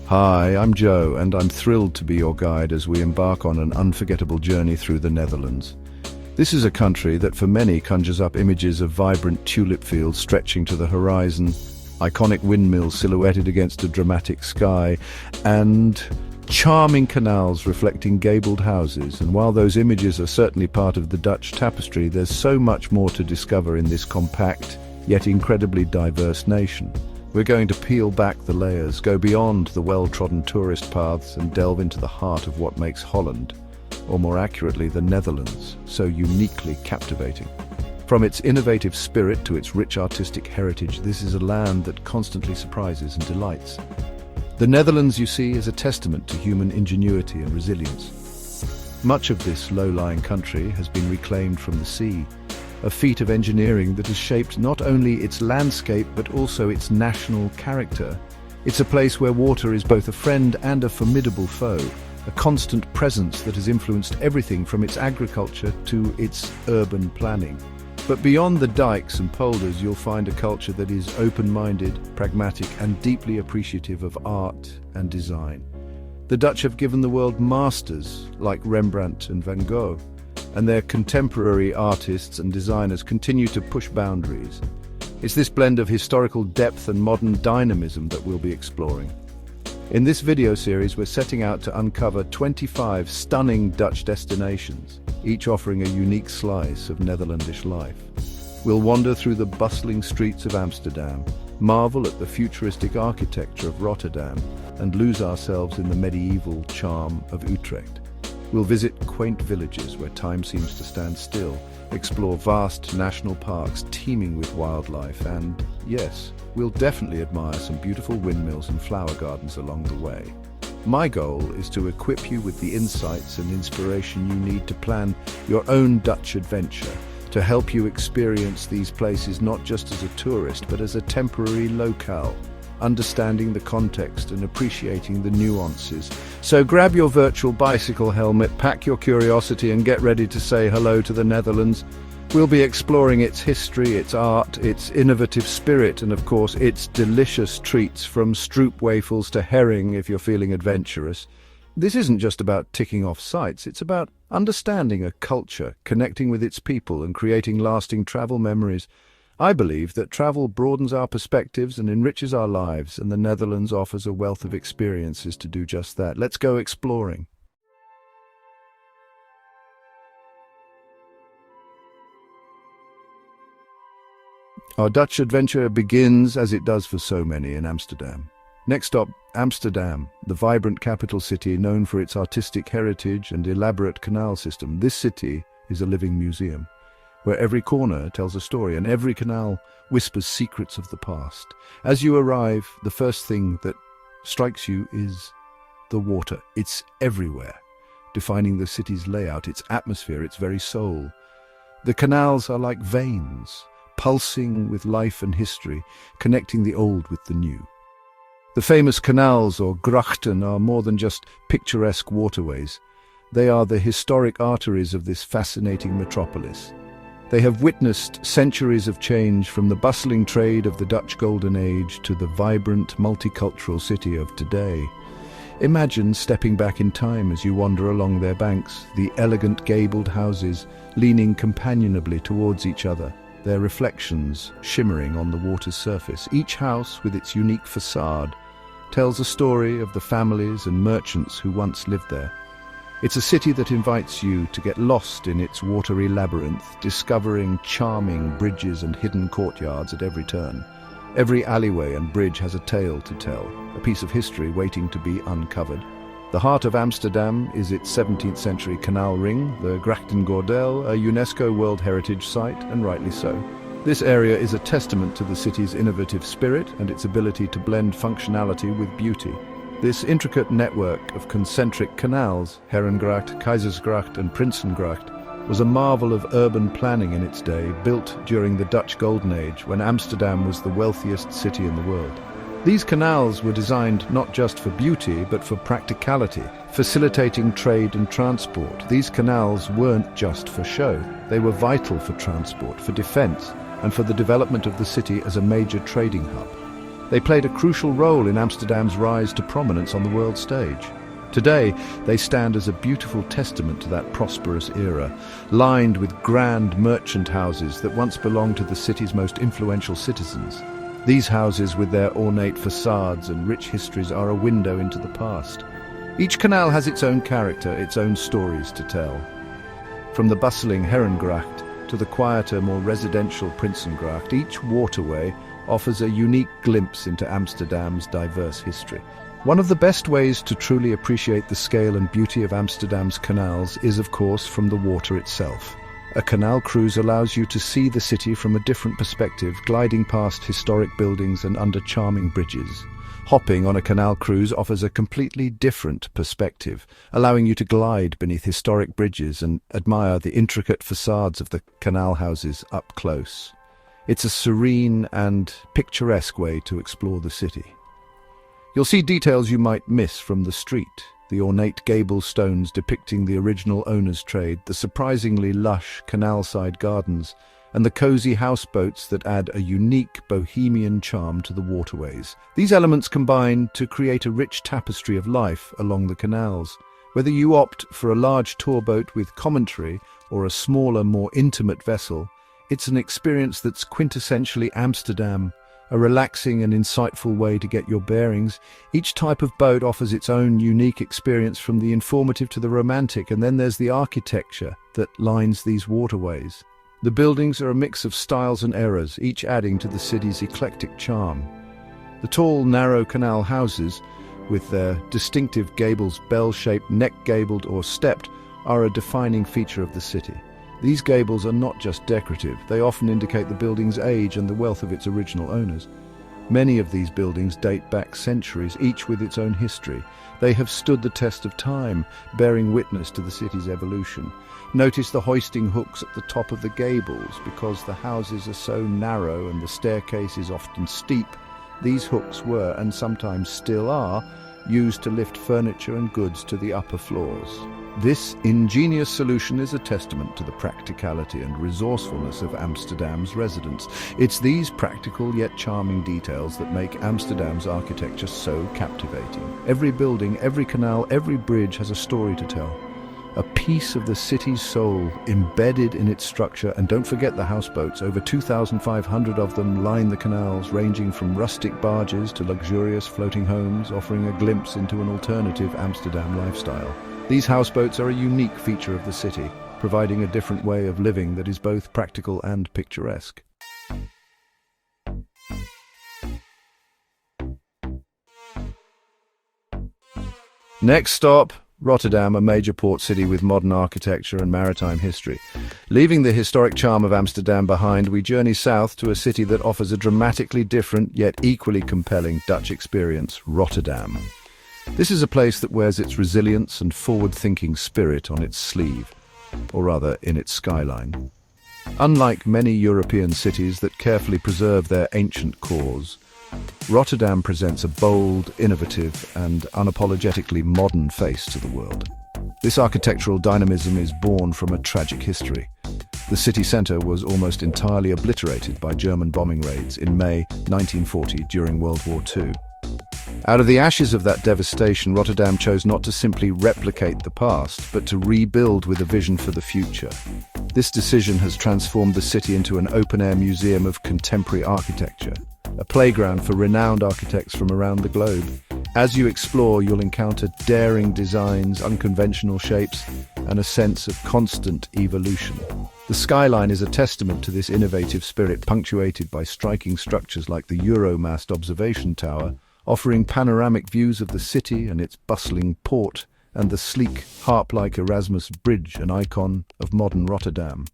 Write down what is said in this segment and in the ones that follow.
Hi, I'm Joe, and I'm thrilled to be your guide as we embark on an unforgettable journey through the Netherlands. This is a country that for many conjures up images of vibrant tulip fields stretching to the horizon, iconic windmills silhouetted against a dramatic sky, and charming canals reflecting gabled houses. And while those images are certainly part of the Dutch tapestry, there's so much more to discover in this compact, yet incredibly diverse nation. We're going to peel back the layers, go beyond the well-trodden tourist paths, and delve into the heart of what makes Holland, or more accurately the Netherlands, so uniquely captivating. From its innovative spirit to its rich artistic heritage, this is a land that constantly surprises and delights. The Netherlands, you see, is a testament to human ingenuity and resilience. Much of this low-lying country has been reclaimed from the sea, a feat of engineering that has shaped not only its landscape but also its national character. It's a place where water is both a friend and a formidable foe, a constant presence that has influenced everything from its agriculture to its urban planning. But beyond the dikes and polders, you'll find a culture that is open-minded, pragmatic, and deeply appreciative of art and design. The Dutch have given the world masters like Rembrandt and Van Gogh, and their contemporary artists and designers continue to push boundaries. It's this blend of historical depth and modern dynamism that we'll be exploring. In this video series, we're setting out to uncover 25 stunning Dutch destinations, each offering a unique slice of Netherlandish life. We'll wander through the bustling streets of Amsterdam, marvel at the futuristic architecture of Rotterdam, and lose ourselves in the medieval charm of Utrecht. We'll visit quaint villages where time seems to stand still, explore vast national parks teeming with wildlife, and, yes, we'll definitely admire some beautiful windmills and flower gardens along the way. My goal is to equip you with the insights and inspiration you need to plan your own Dutch adventure, to help you experience these places not just as a tourist but as a temporary locale, understanding the context and appreciating the nuances. So grab your virtual bicycle helmet, pack your curiosity, and get ready to say hello to the Netherlands. We'll be exploring its history, its art, its innovative spirit, and of course its delicious treats, from stroopwafels to herring if you're feeling adventurous. This isn't just about ticking off sites, it's about understanding a culture, connecting with its people, and creating lasting travel memories. I believe that travel broadens our perspectives and enriches our lives, and the Netherlands offers a wealth of experiences to do just that. Let's go exploring. Our Dutch adventure begins, as it does for so many, in Amsterdam. Next stop, Amsterdam, the vibrant capital city known for its artistic heritage and elaborate canal system. This city is a living museum, where every corner tells a story and every canal whispers secrets of the past. As you arrive, the first thing that strikes you is the water. It's everywhere, defining the city's layout, its atmosphere, its very soul. The canals are like veins, pulsing with life and history, connecting the old with the new. The famous canals, or grachten, are more than just picturesque waterways. They are the historic arteries of this fascinating metropolis. They have witnessed centuries of change, from the bustling trade of the Dutch Golden Age to the vibrant, multicultural city of today. Imagine stepping back in time as you wander along their banks, the elegant gabled houses leaning companionably towards each other, their reflections shimmering on the water's surface. Each house, with its unique facade, tells a story of the families and merchants who once lived there. It's a city that invites you to get lost in its watery labyrinth, discovering charming bridges and hidden courtyards at every turn. Every alleyway and bridge has a tale to tell, a piece of history waiting to be uncovered. The heart of Amsterdam is its 17th century canal ring, the Grachtengordel, a UNESCO World Heritage Site, and rightly so. This area is a testament to the city's innovative spirit and its ability to blend functionality with beauty. This intricate network of concentric canals, Herengracht, Keizersgracht and Prinsengracht, was a marvel of urban planning in its day, built during the Dutch Golden Age when Amsterdam was the wealthiest city in the world. These canals were designed not just for beauty, but for practicality, facilitating trade and transport. These canals weren't just for show. They were vital for transport, for defense, and for the development of the city as a major trading hub. They played a crucial role in Amsterdam's rise to prominence on the world stage. Today, they stand as a beautiful testament to that prosperous era, lined with grand merchant houses that once belonged to the city's most influential citizens. These houses, with their ornate facades and rich histories, are a window into the past. Each canal has its own character, its own stories to tell. From the bustling Herengracht to the quieter, more residential Prinsengracht, each waterway offers a unique glimpse into Amsterdam's diverse history. One of the best ways to truly appreciate the scale and beauty of Amsterdam's canals is, of course, from the water itself. A canal cruise allows you to see the city from a different perspective, gliding past historic buildings and under charming bridges. Hopping on a canal cruise offers a completely different perspective, allowing you to glide beneath historic bridges and admire the intricate facades of the canal houses up close. It's a serene and picturesque way to explore the city. You'll see details you might miss from the street, the ornate gable stones depicting the original owner's trade, the surprisingly lush canal-side gardens, and the cozy houseboats that add a unique bohemian charm to the waterways. These elements combine to create a rich tapestry of life along the canals. Whether you opt for a large tour boat with commentary or a smaller, more intimate vessel, it's an experience that's quintessentially Amsterdam, a relaxing and insightful way to get your bearings. Each type of boat offers its own unique experience, from the informative to the romantic, and then there's the architecture that lines these waterways. The buildings are a mix of styles and eras, each adding to the city's eclectic charm. The tall, narrow canal houses, with their distinctive gables, bell-shaped, neck-gabled or stepped, are a defining feature of the city. These gables are not just decorative, they often indicate the building's age and the wealth of its original owners. Many of these buildings date back centuries, each with its own history. They have stood the test of time, bearing witness to the city's evolution. Notice the hoisting hooks at the top of the gables. Because the houses are so narrow and the staircase is often steep, these hooks were, and sometimes still are, used to lift furniture and goods to the upper floors. This ingenious solution is a testament to the practicality and resourcefulness of Amsterdam's residents. It's these practical yet charming details that make Amsterdam's architecture so captivating. Every building, every canal, every bridge has a story to tell. A piece of the city's soul embedded in its structure. And don't forget the houseboats. Over 2,500 of them line the canals, ranging from rustic barges to luxurious floating homes, offering a glimpse into an alternative Amsterdam lifestyle. These houseboats are a unique feature of the city, providing a different way of living that is both practical and picturesque. Next stop, Rotterdam, a major port city with modern architecture and maritime history. Leaving the historic charm of Amsterdam behind, we journey south to a city that offers a dramatically different yet equally compelling Dutch experience, Rotterdam. This is a place that wears its resilience and forward-thinking spirit on its sleeve, or rather in its skyline. Unlike many European cities that carefully preserve their ancient cores, Rotterdam presents a bold, innovative, and unapologetically modern face to the world. This architectural dynamism is born from a tragic history. The city centre was almost entirely obliterated by German bombing raids in May 1940 during World War II. Out of the ashes of that devastation, Rotterdam chose not to simply replicate the past, but to rebuild with a vision for the future. This decision has transformed the city into an open-air museum of contemporary architecture, a playground for renowned architects from around the globe. As you explore, you'll encounter daring designs, unconventional shapes, and a sense of constant evolution. The skyline is a testament to this innovative spirit, punctuated by striking structures like the Euromast observation tower, offering panoramic views of the city and its bustling port, and the sleek, harp-like Erasmus Bridge, an icon of modern Rotterdam.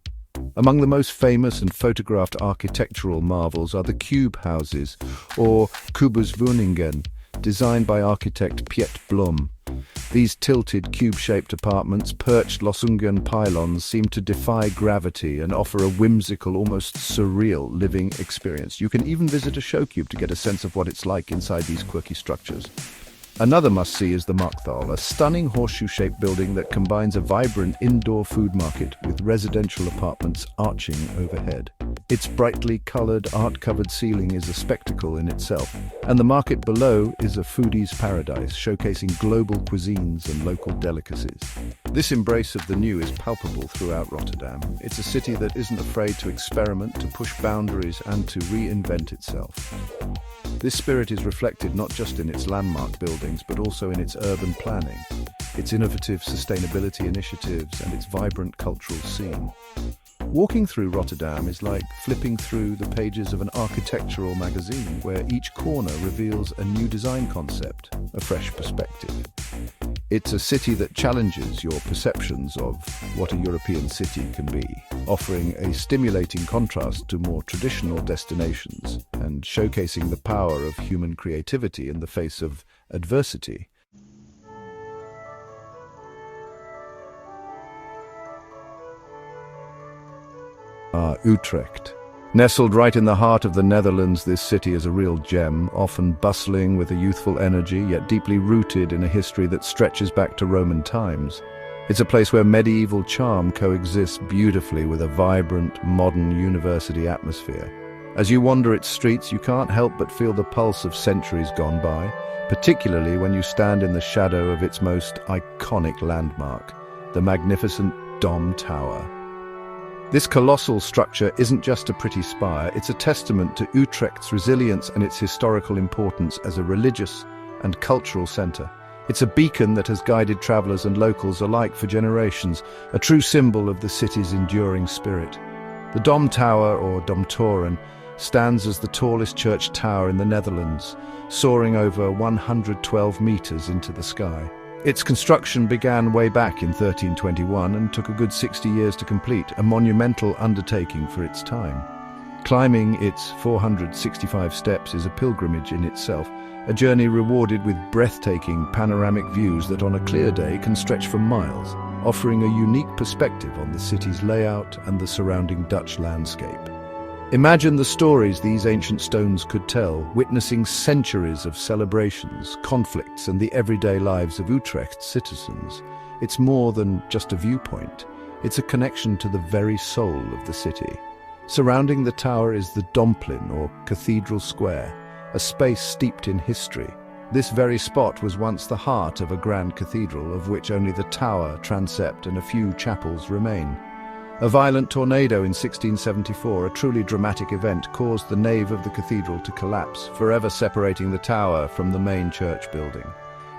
Among the most famous and photographed architectural marvels are the cube houses, or Kubuswoningen, designed by architect Piet Blom. These tilted, cube-shaped apartments, perched Lossungen pylons, seem to defy gravity and offer a whimsical, almost surreal living experience. You can even visit a showcube to get a sense of what it's like inside these quirky structures. Another must-see is the Markthal, a stunning horseshoe-shaped building that combines a vibrant indoor food market with residential apartments arching overhead. Its brightly coloured, art-covered ceiling is a spectacle in itself, and the market below is a foodie's paradise, showcasing global cuisines and local delicacies. This embrace of the new is palpable throughout Rotterdam. It's a city that isn't afraid to experiment, to push boundaries, and to reinvent itself. This spirit is reflected not just in its landmark buildings, but also in its urban planning, its innovative sustainability initiatives, and its vibrant cultural scene. Walking through Rotterdam is like flipping through the pages of an architectural magazine, where each corner reveals a new design concept, a fresh perspective. It's a city that challenges your perceptions of what a European city can be, offering a stimulating contrast to more traditional destinations and showcasing the power of human creativity in the face of adversity. Utrecht. Nestled right in the heart of the Netherlands, this city is a real gem, often bustling with a youthful energy, yet deeply rooted in a history that stretches back to Roman times. It's a place where medieval charm coexists beautifully with a vibrant, modern university atmosphere. As you wander its streets, you can't help but feel the pulse of centuries gone by, particularly when you stand in the shadow of its most iconic landmark, the magnificent Dom Tower. This colossal structure isn't just a pretty spire, it's a testament to Utrecht's resilience and its historical importance as a religious and cultural centre. It's a beacon that has guided travellers and locals alike for generations, a true symbol of the city's enduring spirit. The Dom Tower, or Domtoren, stands as the tallest church tower in the Netherlands, soaring over 112 metres into the sky. Its construction began way back in 1321 and took a good 60 years to complete, a monumental undertaking for its time. Climbing its 465 steps is a pilgrimage in itself, a journey rewarded with breathtaking panoramic views that on a clear day can stretch for miles, offering a unique perspective on the city's layout and the surrounding Dutch landscape. Imagine the stories these ancient stones could tell, witnessing centuries of celebrations, conflicts, and the everyday lives of Utrecht's citizens. It's more than just a viewpoint. It's a connection to the very soul of the city. Surrounding the tower is the Domplein, or Cathedral Square, a space steeped in history. This very spot was once the heart of a grand cathedral, of which only the tower, transept, and a few chapels remain. A violent tornado in 1674, a truly dramatic event, caused the nave of the cathedral to collapse, forever separating the tower from the main church building.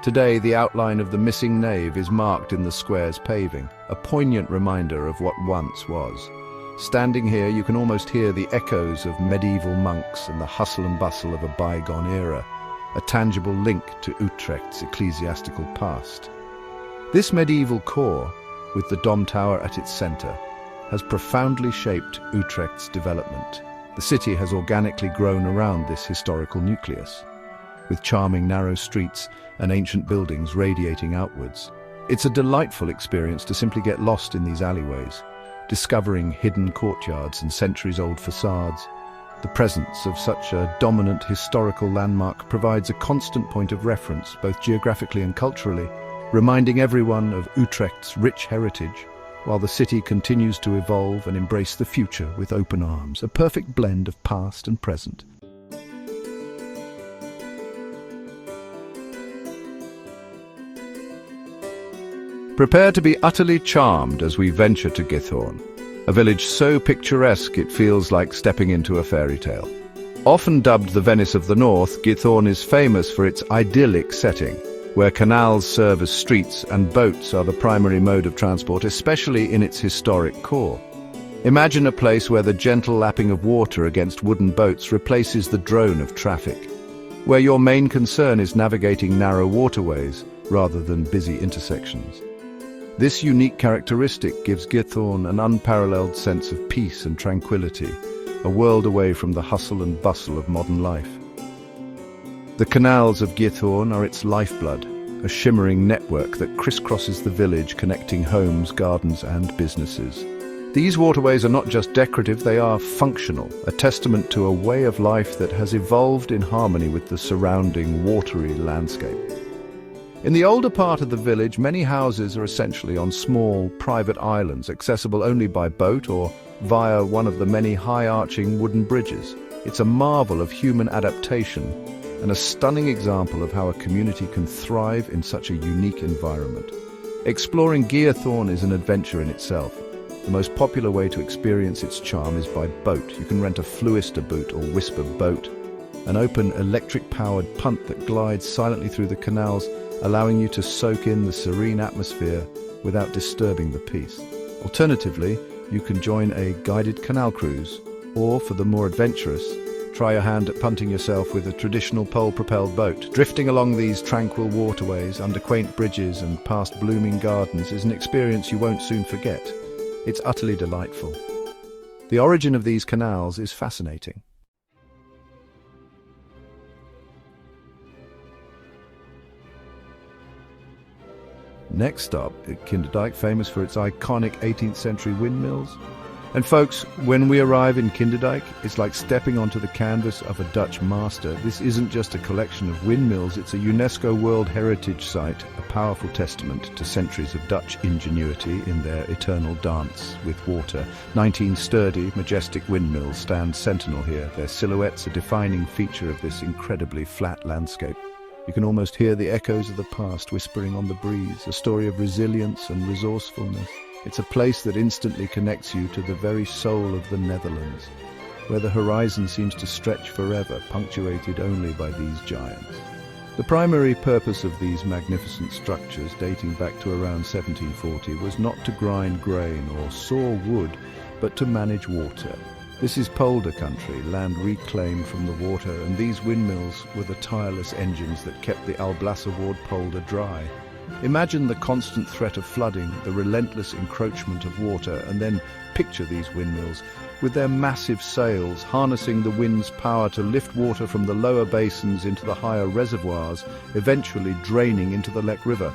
Today, the outline of the missing nave is marked in the square's paving, a poignant reminder of what once was. Standing here, you can almost hear the echoes of medieval monks and the hustle and bustle of a bygone era, a tangible link to Utrecht's ecclesiastical past. This medieval core, with the Dom Tower at its centre, has profoundly shaped Utrecht's development. The city has organically grown around this historical nucleus, with charming narrow streets and ancient buildings radiating outwards. It's a delightful experience to simply get lost in these alleyways, discovering hidden courtyards and centuries-old facades. The presence of such a dominant historical landmark provides a constant point of reference, both geographically and culturally, reminding everyone of Utrecht's rich heritage, while the city continues to evolve and embrace the future with open arms, a perfect blend of past and present. Prepare to be utterly charmed as we venture to Guiththorne, a village so picturesque it feels like stepping into a fairy tale. Often dubbed the Venice of the North, Guiththorne is famous for its idyllic setting, where canals serve as streets and boats are the primary mode of transport, especially in its historic core. Imagine a place where the gentle lapping of water against wooden boats replaces the drone of traffic, where your main concern is navigating narrow waterways rather than busy intersections. This unique characteristic gives Guiththorne an unparalleled sense of peace and tranquility, a world away from the hustle and bustle of modern life. The canals of Guiththorne are its lifeblood, a shimmering network that crisscrosses the village, connecting homes, gardens, and businesses. These waterways are not just decorative, they are functional, a testament to a way of life that has evolved in harmony with the surrounding watery landscape. In the older part of the village, many houses are essentially on small, private islands, accessible only by boat or via one of the many high-arching wooden bridges. It's a marvel of human adaptation and a stunning example of how a community can thrive in such a unique environment. Exploring Guiththorne is an adventure in itself. The most popular way to experience its charm is by boat. You can rent a Fluister boot or Whisper boat, an open electric-powered punt that glides silently through the canals, allowing you to soak in the serene atmosphere without disturbing the peace. Alternatively, you can join a guided canal cruise, or for the more adventurous, try your hand at punting yourself with a traditional pole-propelled boat. Drifting along these tranquil waterways, under quaint bridges and past blooming gardens is an experience you won't soon forget. It's utterly delightful. The origin of these canals is fascinating. Next stop, Kinderdijk, famous for its iconic 18th century windmills. And folks, when we arrive in Kinderdijk, it's like stepping onto the canvas of a Dutch master. This isn't just a collection of windmills, it's a UNESCO World Heritage Site, a powerful testament to centuries of Dutch ingenuity in their eternal dance with water. 19 sturdy, majestic windmills stand sentinel here, their silhouettes a defining feature of this incredibly flat landscape. You can almost hear the echoes of the past whispering on the breeze, a story of resilience and resourcefulness. It's a place that instantly connects you to the very soul of the Netherlands, where the horizon seems to stretch forever, punctuated only by these giants. The primary purpose of these magnificent structures, dating back to around 1740, was not to grind grain or saw wood, but to manage water. This is polder country, land reclaimed from the water, and these windmills were the tireless engines that kept the Alblasserwaard polder dry. Imagine the constant threat of flooding, the relentless encroachment of water, and then picture these windmills with their massive sails harnessing the wind's power to lift water from the lower basins into the higher reservoirs, eventually draining into the Lek River.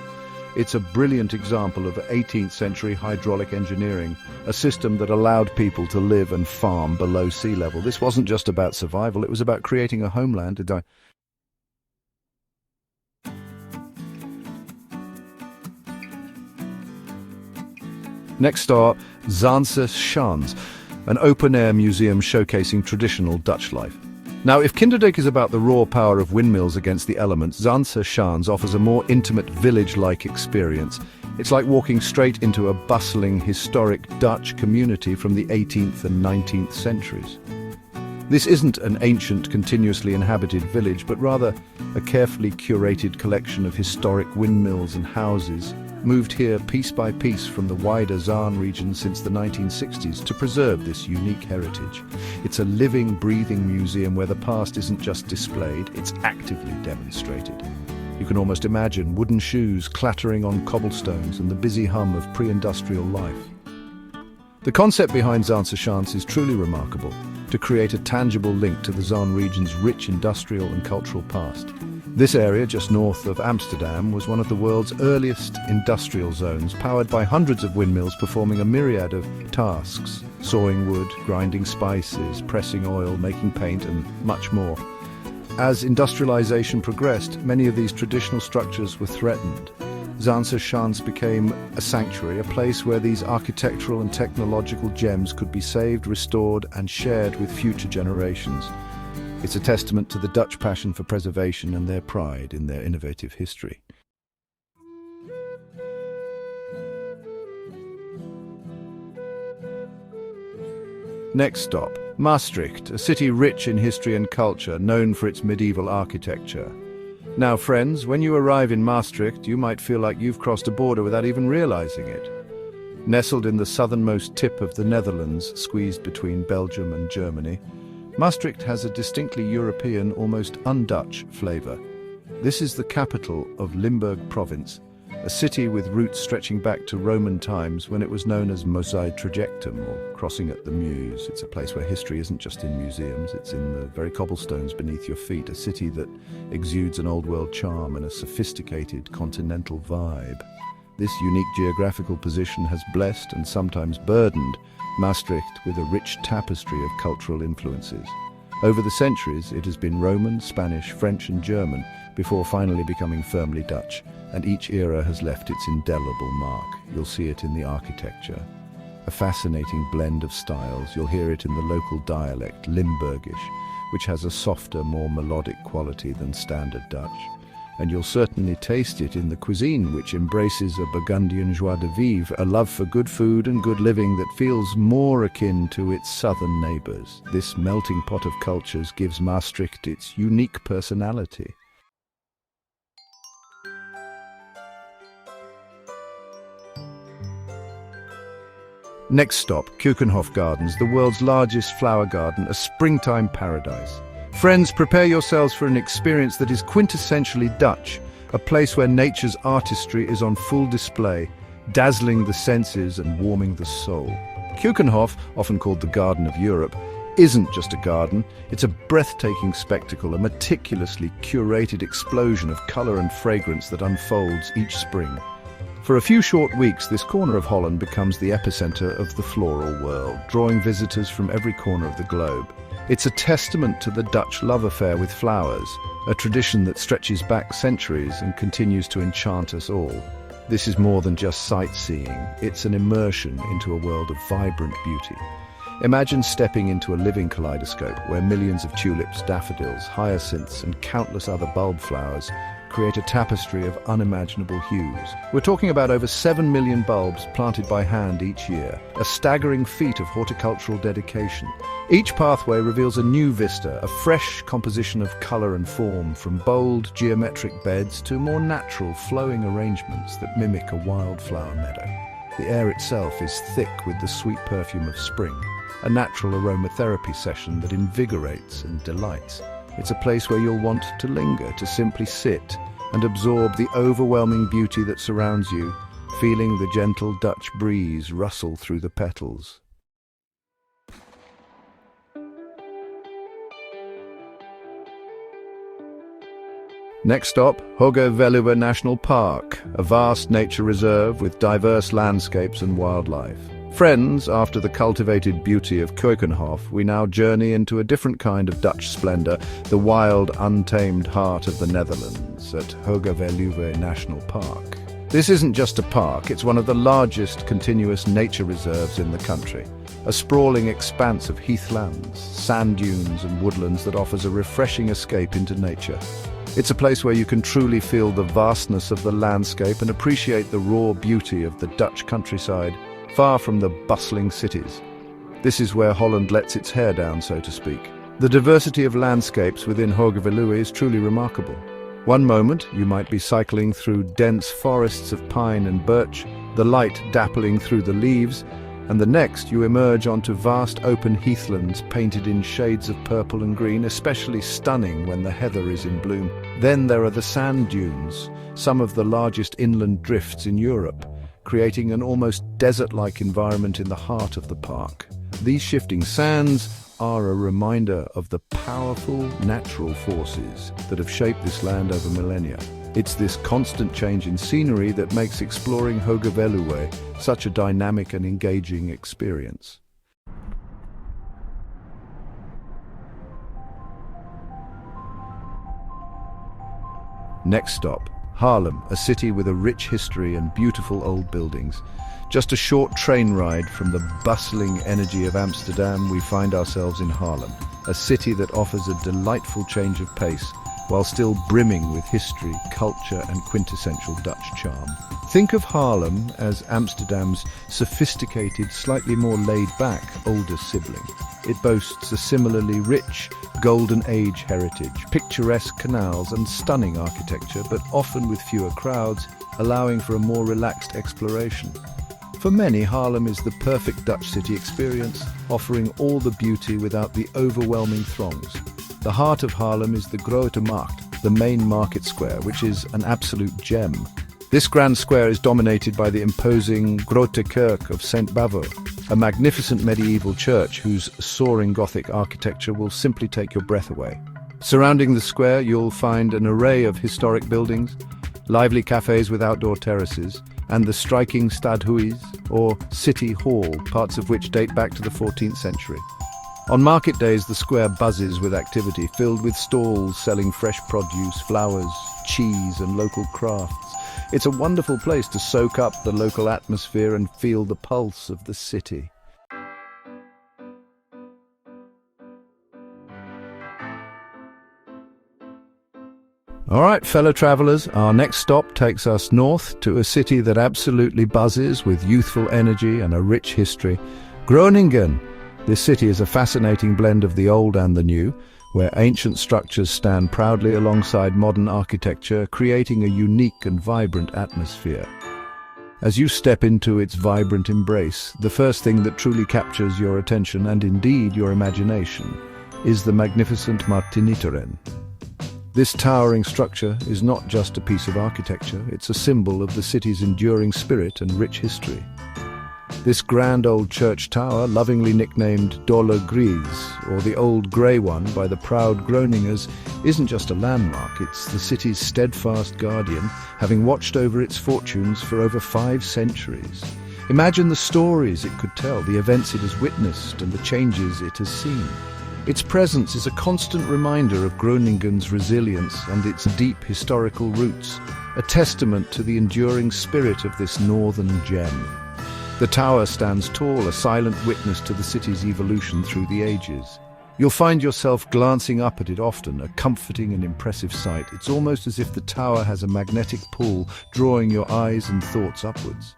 It's a brilliant example of 18th century hydraulic engineering, a system that allowed people to live and farm below sea level. This wasn't just about survival, it was about creating a homeland to die. Next stop, Zansa Shans, an open-air museum showcasing traditional Dutch life. Now, if Kinderdijk is about the raw power of windmills against the elements, Zansa Shans offers a more intimate village-like experience. It's like walking straight into a bustling, historic Dutch community from the 18th and 19th centuries. This isn't an ancient, continuously inhabited village, but rather a carefully curated collection of historic windmills and houses, moved here piece by piece from the wider Zaan region since the 1960s to preserve this unique heritage. It's a living, breathing museum where the past isn't just displayed, it's actively demonstrated. You can almost imagine wooden shoes clattering on cobblestones and the busy hum of pre-industrial life. The concept behind Zansa Shans is truly remarkable, to create a tangible link to the Zaan region's rich industrial and cultural past. This area, just north of Amsterdam, was one of the world's earliest industrial zones, powered by hundreds of windmills performing a myriad of tasks: sawing wood, grinding spices, pressing oil, making paint, and much more. As industrialization progressed, many of these traditional structures were threatened. Zansa Shans became a sanctuary, a place where these architectural and technological gems could be saved, restored, and shared with future generations. It's a testament to the Dutch passion for preservation and their pride in their innovative history. Next stop, Maastricht, a city rich in history and culture, known for its medieval architecture. Now, friends, when you arrive in Maastricht, you might feel like you've crossed a border without even realizing it. Nestled in the southernmost tip of the Netherlands, squeezed between Belgium and Germany, Maastricht has a distinctly European, almost un-Dutch flavour. This is the capital of Limburg province, a city with roots stretching back to Roman times when it was known as Mosaï Trajectum, or crossing at the Meuse. It's a place where history isn't just in museums, it's in the very cobblestones beneath your feet, a city that exudes an old-world charm and a sophisticated continental vibe. This unique geographical position has blessed and sometimes burdened Maastricht with a rich tapestry of cultural influences. Over the centuries, it has been Roman, Spanish, French and German, before finally becoming firmly Dutch, and each era has left its indelible mark. You'll see it in the architecture. a fascinating blend of styles. You'll hear it in the local dialect, Limburgish, which has a softer, more melodic quality than standard Dutch. And you'll certainly taste it in the cuisine, which embraces a Burgundian joie de vivre, a love for good food and good living that feels more akin to its southern neighbours. This melting pot of cultures gives Maastricht its unique personality. Next stop, Kukenhof Gardens, the world's largest flower garden, a springtime paradise. Friends, prepare yourselves for an experience that is quintessentially Dutch, a place where nature's artistry is on full display, dazzling the senses and warming the soul. Kukenhof, often called the Garden of Europe, isn't just a garden, it's a breathtaking spectacle, a meticulously curated explosion of colour and fragrance that unfolds each spring. For a few short weeks, this corner of Holland becomes the epicenter of the floral world, drawing visitors from every corner of the globe. It's a testament to the Dutch love affair with flowers, a tradition that stretches back centuries and continues to enchant us all. This is more than just sightseeing, it's an immersion into a world of vibrant beauty. Imagine stepping into a living kaleidoscope where millions of tulips, daffodils, hyacinths and countless other bulb flowers create a tapestry of unimaginable hues. We're talking about over 7 million bulbs planted by hand each year, a staggering feat of horticultural dedication. Each pathway reveals a new vista, a fresh composition of colour and form, from bold geometric beds to more natural flowing arrangements that mimic a wildflower meadow. The air itself is thick with the sweet perfume of spring, a natural aromatherapy session that invigorates and delights. It's a place where you'll want to linger, to simply sit and absorb the overwhelming beauty that surrounds you, feeling the gentle Dutch breeze rustle through the petals. Next stop, Hogavoui National Park, a vast nature reserve with diverse landscapes and wildlife. Friends, after the cultivated beauty of Kukenhof, we now journey into a different kind of Dutch splendour, the wild, untamed heart of the Netherlands, at Hogavoui National Park. This isn't just a park, it's one of the largest continuous nature reserves in the country. A sprawling expanse of heathlands, sand dunes and woodlands that offers a refreshing escape into nature. It's a place where you can truly feel the vastness of the landscape and appreciate the raw beauty of the Dutch countryside, far from the bustling cities. This is where Holland lets its hair down, so to speak. The diversity of landscapes within Hogavoui is truly remarkable. One moment, you might be cycling through dense forests of pine and birch, the light dappling through the leaves, and the next you emerge onto vast open heathlands painted in shades of purple and green, especially stunning when the heather is in bloom. Then there are the sand dunes, some of the largest inland drifts in Europe, creating an almost desert-like environment in the heart of the park. These shifting sands are a reminder of the powerful natural forces that have shaped this land over millennia. It's this constant change in scenery that makes exploring Hogavoui such a dynamic and engaging experience. Next stop, Harlem, a city with a rich history and beautiful old buildings. Just a short train ride from the bustling energy of Amsterdam, we find ourselves in Harlem, a city that offers a delightful change of pace, while still brimming with history, culture and quintessential Dutch charm. Think of Harlem as Amsterdam's sophisticated, slightly more laid-back, older sibling. It boasts a similarly rich, golden age heritage, picturesque canals and stunning architecture, but often with fewer crowds, allowing for a more relaxed exploration. For many, Harlem is the perfect Dutch city experience, offering all the beauty without the overwhelming throngs. The heart of Harlem is the Grote Markt, the main market square, which is an absolute gem. This grand square is dominated by the imposing Grote Kerk of St. Bavo, a magnificent medieval church whose soaring Gothic architecture will simply take your breath away. Surrounding the square, you'll find an array of historic buildings, lively cafes with outdoor terraces, and the striking Stadhuis, or City Hall, parts of which date back to the 14th century. On market days, the square buzzes with activity, filled with stalls selling fresh produce, flowers, cheese and local crafts. It's a wonderful place to soak up the local atmosphere and feel the pulse of the city. All right, fellow travelers, our next stop takes us north to a city that absolutely buzzes with youthful energy and a rich history. Groningen. This city is a fascinating blend of the old and the new, where ancient structures stand proudly alongside modern architecture, creating a unique and vibrant atmosphere. As you step into its vibrant embrace, the first thing that truly captures your attention, and indeed your imagination, is the magnificent Martinitoren. This towering structure is not just a piece of architecture, it's a symbol of the city's enduring spirit and rich history. This grand old church tower, lovingly nicknamed Dolle Gries, or the Old Grey One by the proud Groningers, isn't just a landmark, it's the city's steadfast guardian, having watched over its fortunes for over 5 centuries. Imagine the stories it could tell, the events it has witnessed, and the changes it has seen. Its presence is a constant reminder of Groningen's resilience and its deep historical roots, a testament to the enduring spirit of this northern gem. The tower stands tall, a silent witness to the city's evolution through the ages. You'll find yourself glancing up at it often, a comforting and impressive sight. It's almost as if the tower has a magnetic pull, drawing your eyes and thoughts upwards.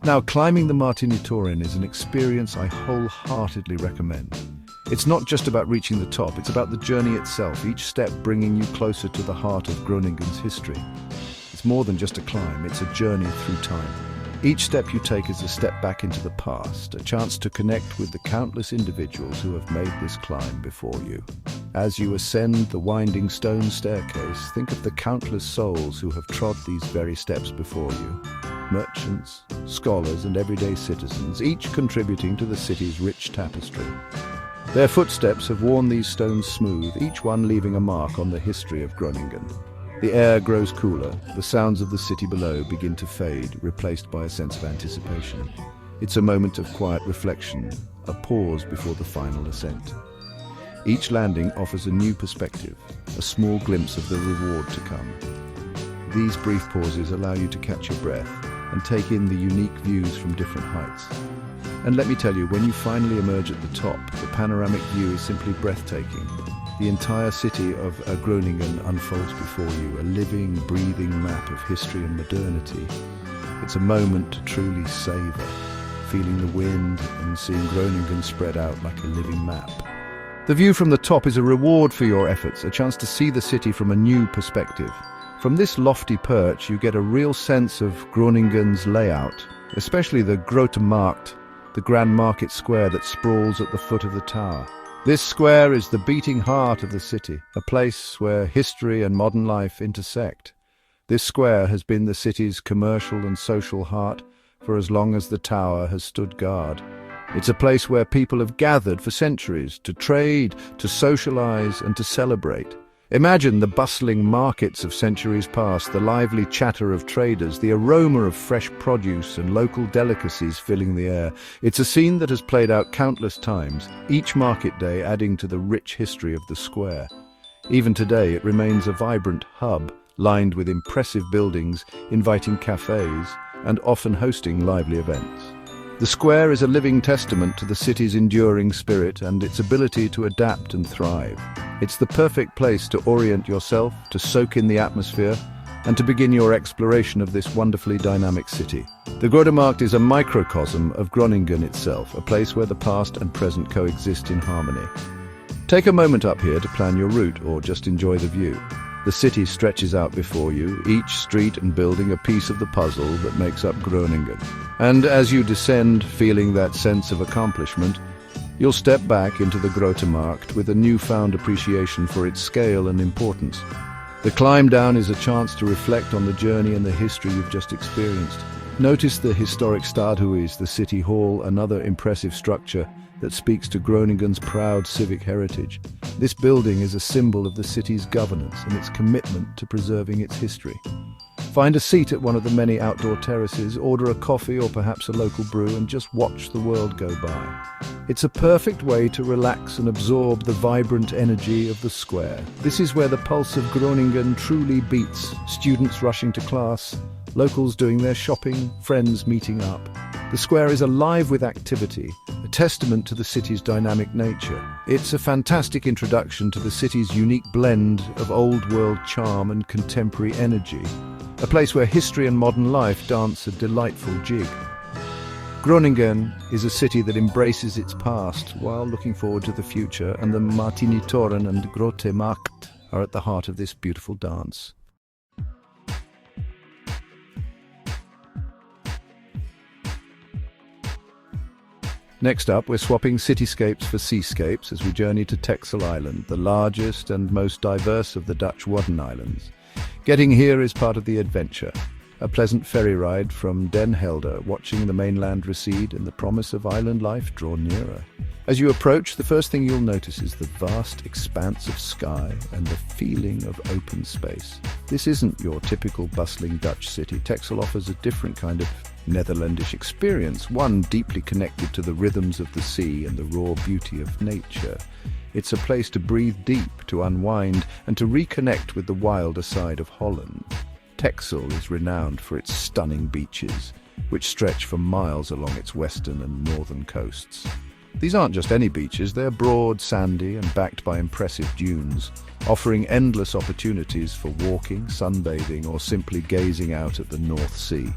Now, climbing the Martinitoren is an experience I wholeheartedly recommend. It's not just about reaching the top, it's about the journey itself, each step bringing you closer to the heart of Groningen's history. It's more than just a climb, it's a journey through time. Each step you take is a step back into the past, a chance to connect with the countless individuals who have made this climb before you. As you ascend the winding stone staircase, think of the countless souls who have trod these very steps before you. Merchants, scholars, and everyday citizens, each contributing to the city's rich tapestry. Their footsteps have worn these stones smooth, each one leaving a mark on the history of Groningen. The air grows cooler, the sounds of the city below begin to fade, replaced by a sense of anticipation. It's a moment of quiet reflection, a pause before the final ascent. Each landing offers a new perspective, a small glimpse of the reward to come. These brief pauses allow you to catch your breath and take in the unique views from different heights. And let me tell you, when you finally emerge at the top, the panoramic view is simply breathtaking. The entire city of Groningen unfolds before you, a living, breathing map of history and modernity. It's a moment to truly savor, feeling the wind and seeing Groningen spread out like a living map. The view from the top is a reward for your efforts, a chance to see the city from a new perspective. From this lofty perch, you get a real sense of Groningen's layout, especially the Grote Markt, the Grand Market Square that sprawls at the foot of the tower. This square is the beating heart of the city, a place where history and modern life intersect. This square has been the city's commercial and social heart for as long as the tower has stood guard. It's a place where people have gathered for centuries to trade, to socialize, and to celebrate. Imagine the bustling markets of centuries past, the lively chatter of traders, the aroma of fresh produce and local delicacies filling the air. It's a scene that has played out countless times, each market day adding to the rich history of the square. Even today, it remains a vibrant hub, lined with impressive buildings, inviting cafes, and often hosting lively events. The square is a living testament to the city's enduring spirit and its ability to adapt and thrive. It's the perfect place to orient yourself, to soak in the atmosphere, and to begin your exploration of this wonderfully dynamic city. The Grote Markt is a microcosm of Groningen itself, a place where the past and present coexist in harmony. Take a moment up here to plan your route or just enjoy the view. The city stretches out before you, each street and building a piece of the puzzle that makes up Groningen. And as you descend, feeling that sense of accomplishment, you'll step back into the Grote Markt with a newfound appreciation for its scale and importance. The climb down is a chance to reflect on the journey and the history you've just experienced. Notice the historic Stadhuis, the city hall, another impressive structure that speaks to Groningen's proud civic heritage. This building is a symbol of the city's governance and its commitment to preserving its history. Find a seat at one of the many outdoor terraces, order a coffee or perhaps a local brew, and just watch the world go by. It's a perfect way to relax and absorb the vibrant energy of the square. This is where the pulse of Groningen truly beats, students rushing to class, Locals doing their shopping, friends meeting up. The square is alive with activity, a testament to the city's dynamic nature. It's a fantastic introduction to the city's unique blend of old-world charm and contemporary energy, a place where history and modern life dance a delightful jig. Groningen is a city that embraces its past while looking forward to the future, and the Martinitoren and Grote Markt are at the heart of this beautiful dance. Next up, we're swapping cityscapes for seascapes as we journey to Texel Island, the largest and most diverse of the Dutch Wadden Islands. Getting here is part of the adventure. A pleasant ferry ride from Den Helder, watching the mainland recede and the promise of island life draw nearer. As you approach, the first thing you'll notice is the vast expanse of sky and the feeling of open space. This isn't your typical bustling Dutch city. Texel offers a different kind of Netherlandish experience, one deeply connected to the rhythms of the sea and the raw beauty of nature. It's a place to breathe deep, to unwind, and to reconnect with the wilder side of Holland. Texel is renowned for its stunning beaches, which stretch for miles along its western and northern coasts. These aren't just any beaches, they're broad, sandy, and backed by impressive dunes, offering endless opportunities for walking, sunbathing, or simply gazing out at the North Sea.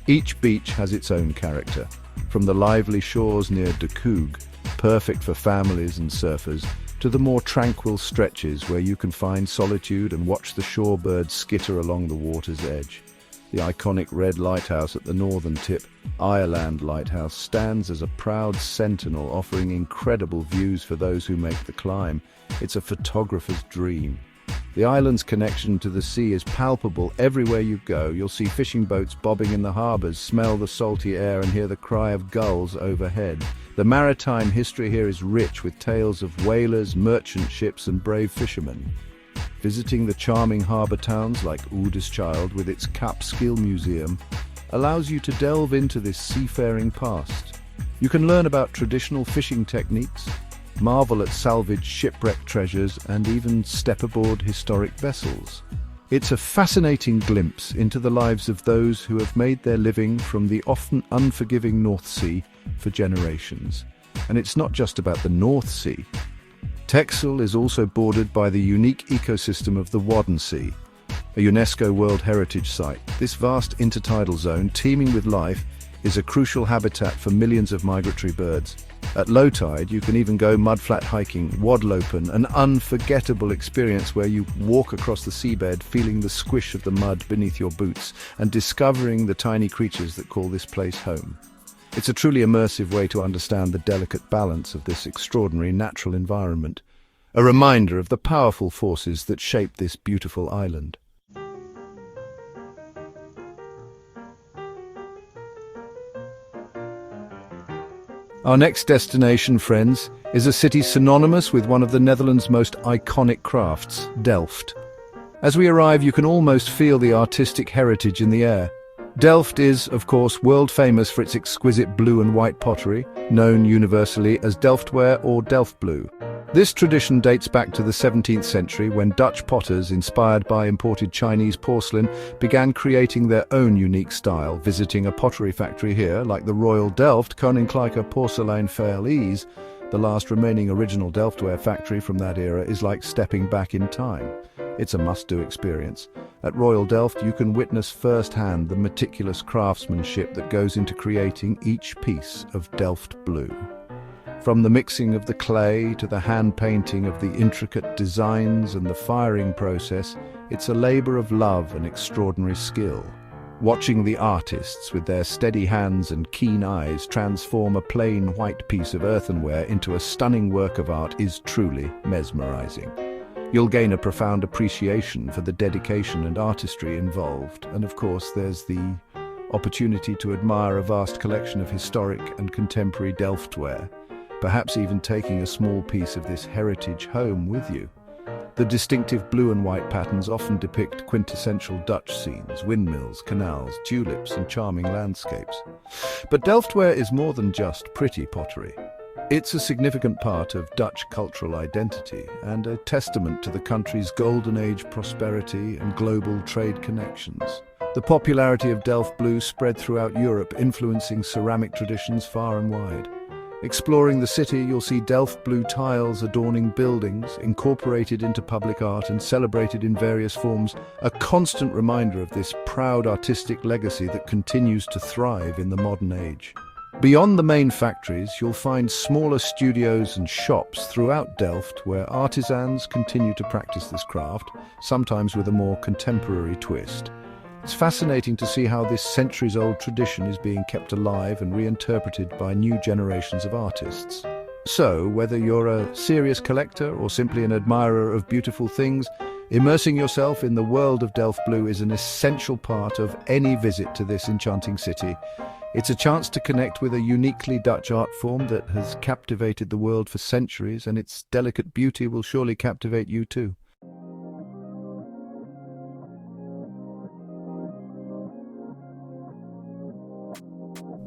Each beach has its own character, from the lively shores near De Koog, perfect for families and surfers, to the more tranquil stretches where you can find solitude and watch the shorebirds skitter along the water's edge. The iconic red lighthouse at the northern tip, Ireland Lighthouse, stands as a proud sentinel, offering incredible views for those who make the climb. It's a photographer's dream. The island's connection to the sea is palpable everywhere you go. You'll see fishing boats bobbing in the harbours, smell the salty air and hear the cry of gulls overhead. The maritime history here is rich with tales of whalers, merchant ships and brave fishermen. Visiting the charming harbour towns like Oudeschild with its Kaapskill Museum allows you to delve into this seafaring past. You can learn about traditional fishing techniques, marvel at salvaged shipwreck treasures, and even step aboard historic vessels. It's a fascinating glimpse into the lives of those who have made their living from the often unforgiving North Sea for generations. And it's not just about the North Sea. Texel is also bordered by the unique ecosystem of the Wadden Sea, a UNESCO World Heritage Site. This vast intertidal zone, teeming with life, is a crucial habitat for millions of migratory birds. At low tide, you can even go mudflat hiking, wadlopen, an unforgettable experience where you walk across the seabed, feeling the squish of the mud beneath your boots and discovering the tiny creatures that call this place home. It's a truly immersive way to understand the delicate balance of this extraordinary natural environment, a reminder of the powerful forces that shape this beautiful island. Our next destination, friends, is a city synonymous with one of the Netherlands' most iconic crafts, Delft. As we arrive, you can almost feel the artistic heritage in the air. Delft is, of course, world famous for its exquisite blue and white pottery, known universally as Delftware or Delft blue. This tradition dates back to the 17th century when Dutch potters, inspired by imported Chinese porcelain, began creating their own unique style. Visiting a pottery factory here, like the Royal Delft Koninklijke Porseleinverlies, the last remaining original Delftware factory from that era, is like stepping back in time. It's a must-do experience. At Royal Delft, you can witness firsthand the meticulous craftsmanship that goes into creating each piece of Delft blue. From the mixing of the clay to the hand-painting of the intricate designs and the firing process, it's a labor of love and extraordinary skill. Watching the artists with their steady hands and keen eyes transform a plain white piece of earthenware into a stunning work of art is truly mesmerizing. You'll gain a profound appreciation for the dedication and artistry involved, and of course there's the opportunity to admire a vast collection of historic and contemporary Delftware, perhaps even taking a small piece of this heritage home with you. The distinctive blue and white patterns often depict quintessential Dutch scenes, windmills, canals, tulips, and charming landscapes. But Delftware is more than just pretty pottery. It's a significant part of Dutch cultural identity and a testament to the country's golden age prosperity and global trade connections. The popularity of Delft blue spread throughout Europe, influencing ceramic traditions far and wide. Exploring the city, you'll see Delft blue tiles adorning buildings, incorporated into public art and celebrated in various forms, a constant reminder of this proud artistic legacy that continues to thrive in the modern age. Beyond the main factories, you'll find smaller studios and shops throughout Delft where artisans continue to practice this craft, sometimes with a more contemporary twist. It's fascinating to see how this centuries-old tradition is being kept alive and reinterpreted by new generations of artists. So, whether you're a serious collector or simply an admirer of beautiful things, immersing yourself in the world of Delft blue is an essential part of any visit to this enchanting city. It's a chance to connect with a uniquely Dutch art form that has captivated the world for centuries, and its delicate beauty will surely captivate you too.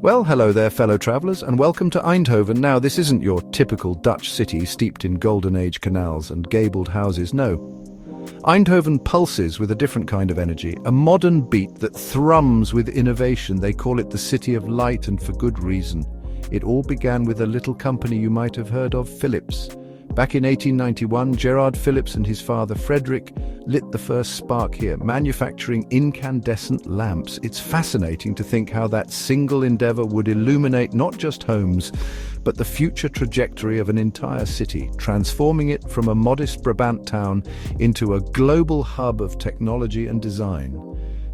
Well, hello there, fellow travellers, and welcome to Eindhoven. Now, this isn't your typical Dutch city steeped in Golden Age canals and gabled houses, no. Eindhoven pulses with a different kind of energy, a modern beat that thrums with innovation. They call it the City of Light, and for good reason. It all began with a little company you might have heard of, Philips. Back in 1891, Gerard Philips and his father Frederick lit the first spark here, manufacturing incandescent lamps. It's fascinating to think how that single endeavour would illuminate not just homes, but the future trajectory of an entire city, transforming it from a modest Brabant town into a global hub of technology and design.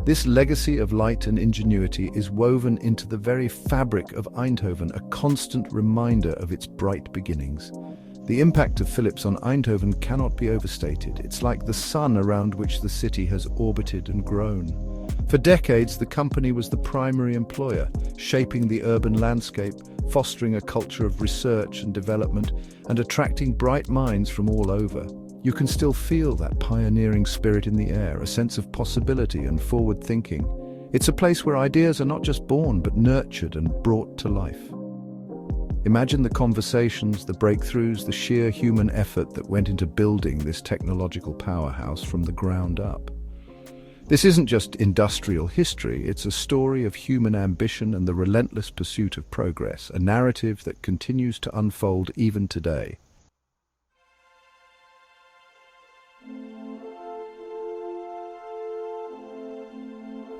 This legacy of light and ingenuity is woven into the very fabric of Eindhoven, a constant reminder of its bright beginnings. The impact of Philips on Eindhoven cannot be overstated. It's like the sun around which the city has orbited and grown. For decades, the company was the primary employer, shaping the urban landscape, fostering a culture of research and development, and attracting bright minds from all over. You can still feel that pioneering spirit in the air, a sense of possibility and forward thinking. It's a place where ideas are not just born, but nurtured and brought to life. Imagine the conversations, the breakthroughs, the sheer human effort that went into building this technological powerhouse from the ground up. This isn't just industrial history, it's a story of human ambition and the relentless pursuit of progress, a narrative that continues to unfold even today.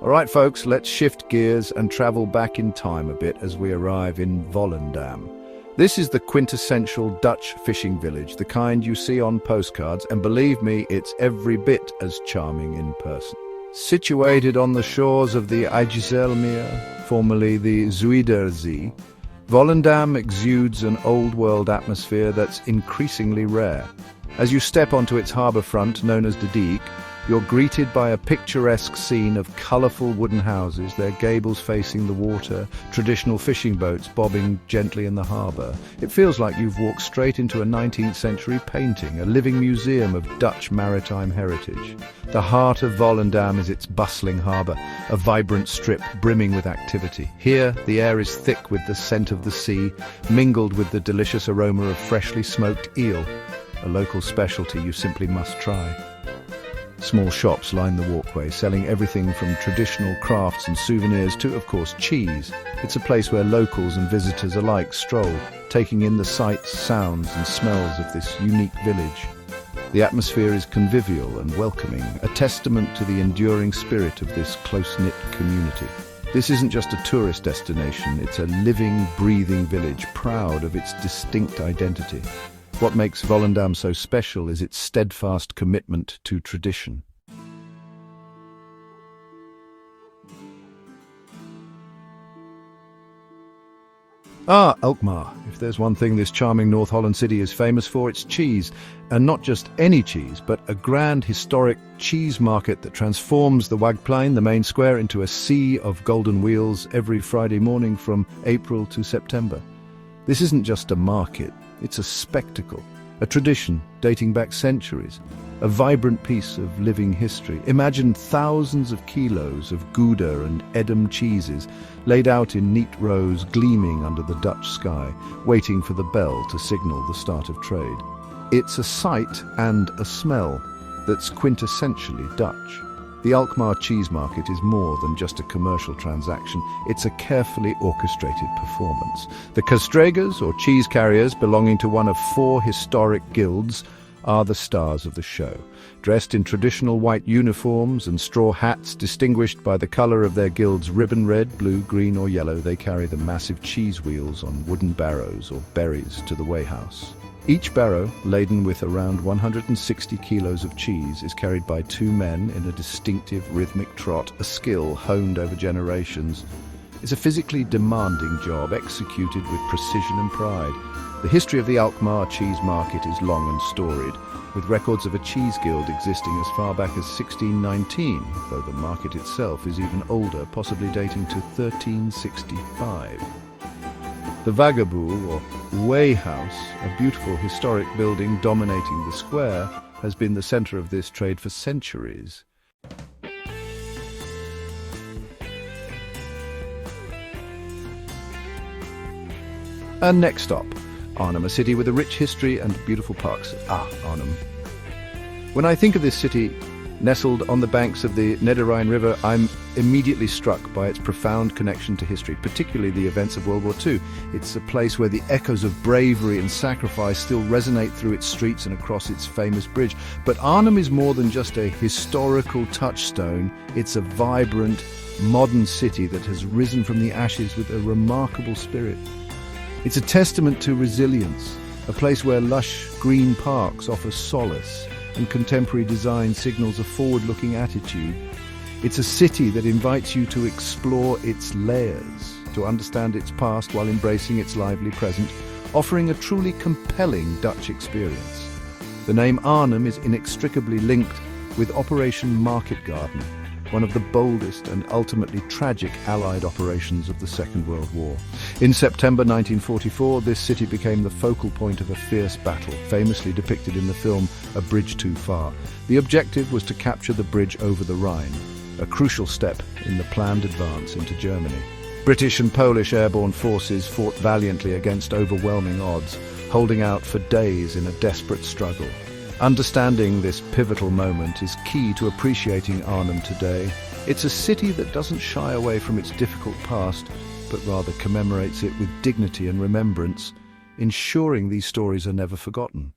All right, folks, let's shift gears and travel back in time a bit as we arrive in Volandam. This is the quintessential Dutch fishing village, the kind you see on postcards, and believe me, it's every bit as charming in person. Situated on the shores of the IJsselmeer, formerly the Zuiderzee, Volandam exudes an old-world atmosphere that's increasingly rare. As you step onto its harbour front, known as de Dijk, you're greeted by a picturesque scene of colourful wooden houses, their gables facing the water, traditional fishing boats bobbing gently in the harbour. It feels like you've walked straight into a 19th century painting, a living museum of Dutch maritime heritage. The heart of Volendam is its bustling harbour, a vibrant strip brimming with activity. Here, the air is thick with the scent of the sea, mingled with the delicious aroma of freshly smoked eel, a local specialty you simply must try. Small shops line the walkway, selling everything from traditional crafts and souvenirs to, of course, cheese. It's a place where locals and visitors alike stroll, taking in the sights, sounds and smells of this unique village. The atmosphere is convivial and welcoming, a testament to the enduring spirit of this close-knit community. This isn't just a tourist destination, it's a living, breathing village, proud of its distinct identity. What makes Volendam so special is its steadfast commitment to tradition. Alkmar. If there's one thing this charming North Holland city is famous for, it's cheese. And not just any cheese, but a grand historic cheese market that transforms the Wagplein, the main square, into a sea of golden wheels every Friday morning from April to September. This isn't just a market. It's a spectacle, a tradition dating back centuries, a vibrant piece of living history. Imagine thousands of kilos of Gouda and Edam cheeses laid out in neat rows, gleaming under the Dutch sky, waiting for the bell to signal the start of trade. It's a sight and a smell that's quintessentially Dutch. The Alkmar cheese market is more than just a commercial transaction. It's a carefully orchestrated performance. The kastreggers, or cheese carriers, belonging to one of 4 historic guilds, are the stars of the show. Dressed in traditional white uniforms and straw hats distinguished by the colour of their guild's ribbon red, blue, green or yellow, they carry the massive cheese wheels on wooden barrows or berries to the weighhouse. Each barrow, laden with around 160 kilos of cheese, is carried by 2 men in a distinctive rhythmic trot, a skill honed over generations. It's a physically demanding job, executed with precision and pride. The history of the Alkmaar cheese market is long and storied, with records of a cheese guild existing as far back as 1619, though the market itself is even older, possibly dating to 1365. The Hogavoui, or weighhouse, a beautiful historic building dominating the square, has been the centre of this trade for centuries. And next stop, Arnum, a city with a rich history and beautiful parks. Arnum. When I think of this city, nestled on the banks of the Nederrijn River, I'm immediately struck by its profound connection to history, particularly the events of World War II. It's a place where the echoes of bravery and sacrifice still resonate through its streets and across its famous bridge. But Arnhem is more than just a historical touchstone. It's a vibrant, modern city that has risen from the ashes with a remarkable spirit. It's a testament to resilience, a place where lush green parks offer solace and contemporary design signals a forward-looking attitude. It's a city that invites you to explore its layers, to understand its past while embracing its lively present, offering a truly compelling Dutch experience. The name Arnhem is inextricably linked with Operation Market Garden, one of the boldest and ultimately tragic Allied operations of the Second World War. In September 1944, this city became the focal point of a fierce battle, famously depicted in the film A Bridge Too Far. The objective was to capture the bridge over the Rhine, a crucial step in the planned advance into Germany. British and Polish airborne forces fought valiantly against overwhelming odds, holding out for days in a desperate struggle. Understanding this pivotal moment is key to appreciating Arnhem today. It's a city that doesn't shy away from its difficult past, but rather commemorates it with dignity and remembrance, ensuring these stories are never forgotten.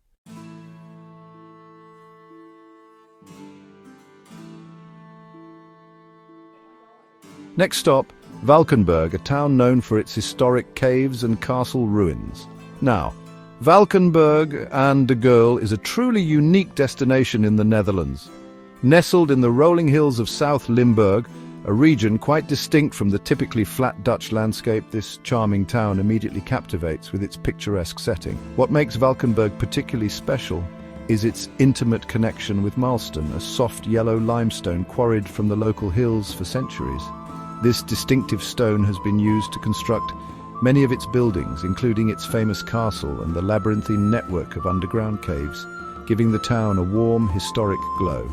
Next stop, Valkenberg, a town known for its historic caves and castle ruins. Now, Valkenberg aan de Geul is a truly unique destination in the Netherlands. Nestled in the rolling hills of South Limburg, a region quite distinct from the typically flat Dutch landscape, this charming town immediately captivates with its picturesque setting. What makes Valkenberg particularly special is its intimate connection with Malston, a soft yellow limestone quarried from the local hills for centuries. This distinctive stone has been used to construct many of its buildings, including its famous castle and the labyrinthine network of underground caves, giving the town a warm, historic glow.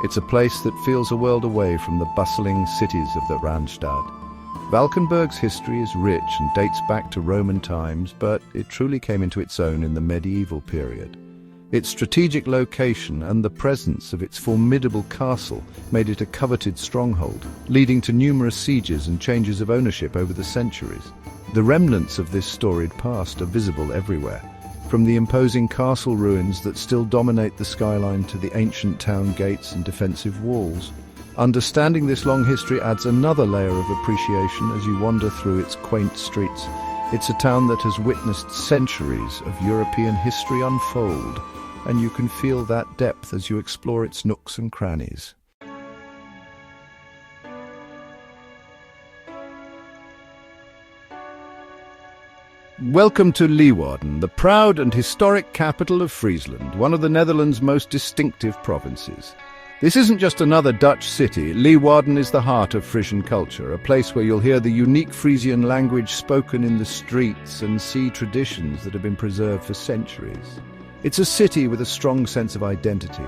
It's a place that feels a world away from the bustling cities of the Randstad. Valkenberg's history is rich and dates back to Roman times, but it truly came into its own in the medieval period. Its strategic location and the presence of its formidable castle made it a coveted stronghold, leading to numerous sieges and changes of ownership over the centuries. The remnants of this storied past are visible everywhere, from the imposing castle ruins that still dominate the skyline to the ancient town gates and defensive walls. Understanding this long history adds another layer of appreciation as you wander through its quaint streets. It's a town that has witnessed centuries of European history unfold, and you can feel that depth as you explore its nooks and crannies. Welcome to Leeuwarden, the proud and historic capital of Friesland, one of the Netherlands' most distinctive provinces. This isn't just another Dutch city. Leeuwarden is the heart of Frisian culture, a place where you'll hear the unique Frisian language spoken in the streets and see traditions that have been preserved for centuries. It's a city with a strong sense of identity,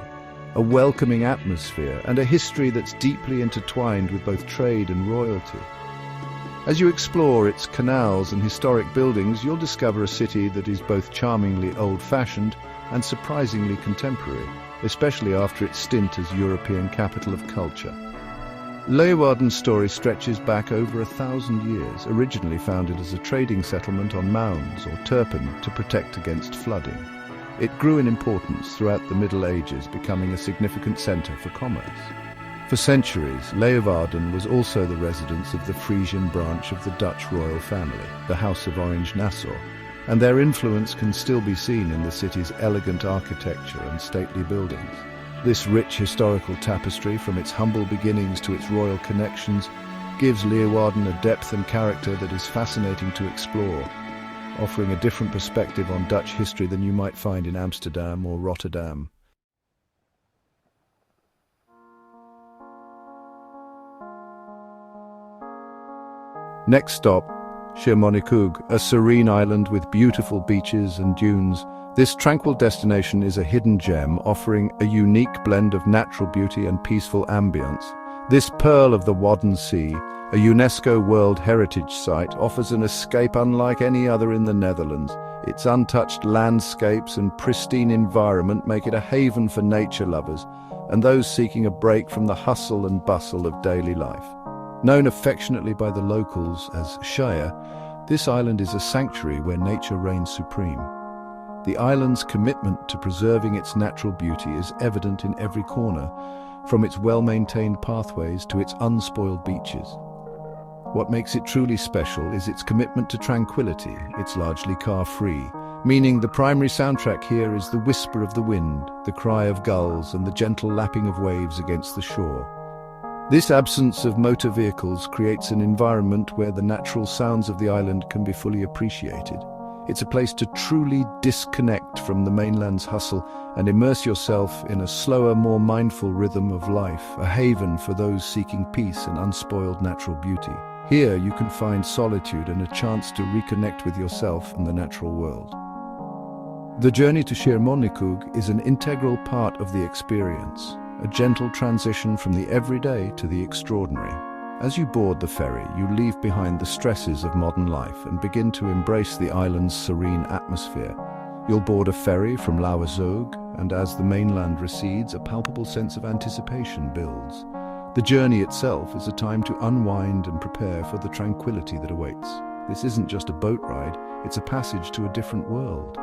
a welcoming atmosphere, and a history that's deeply intertwined with both trade and royalty. As you explore its canals and historic buildings, you'll discover a city that is both charmingly old-fashioned and surprisingly contemporary, especially after its stint as European capital of culture. Leeuwarden's story stretches back over 1,000 years, originally founded as a trading settlement on mounds or turpin to protect against flooding. It grew in importance throughout the Middle Ages, becoming a significant centre for commerce. For centuries, Leeuwarden was also the residence of the Frisian branch of the Dutch royal family, the House of Orange-Nassau, and their influence can still be seen in the city's elegant architecture and stately buildings. This rich historical tapestry, from its humble beginnings to its royal connections, gives Leeuwarden a depth and character that is fascinating to explore, offering a different perspective on Dutch history than you might find in Amsterdam or Rotterdam. Next stop, Shimonikug, a serene island with beautiful beaches and dunes. This tranquil destination is a hidden gem, offering a unique blend of natural beauty and peaceful ambience. This pearl of the Wadden Sea, a UNESCO World Heritage Site, offers an escape unlike any other in the Netherlands. Its untouched landscapes and pristine environment make it a haven for nature lovers and those seeking a break from the hustle and bustle of daily life. Known affectionately by the locals as Shire, this island is a sanctuary where nature reigns supreme. The island's commitment to preserving its natural beauty is evident in every corner, from its well-maintained pathways to its unspoiled beaches. What makes it truly special is its commitment to tranquility. It's largely car-free, meaning the primary soundtrack here is the whisper of the wind, the cry of gulls, and the gentle lapping of waves against the shore. This absence of motor vehicles creates an environment where the natural sounds of the island can be fully appreciated. It's a place to truly disconnect from the mainland's hustle and immerse yourself in a slower, more mindful rhythm of life, a haven for those seeking peace and unspoiled natural beauty. Here you can find solitude and a chance to reconnect with yourself and the natural world. The journey to Shimonikug is an integral part of the experience, a gentle transition from the everyday to the extraordinary. As you board the ferry, you leave behind the stresses of modern life and begin to embrace the island's serene atmosphere. You'll board a ferry from Lauwersoog, and as the mainland recedes, a palpable sense of anticipation builds. The journey itself is a time to unwind and prepare for the tranquility that awaits. This isn't just a boat ride, it's a passage to a different world.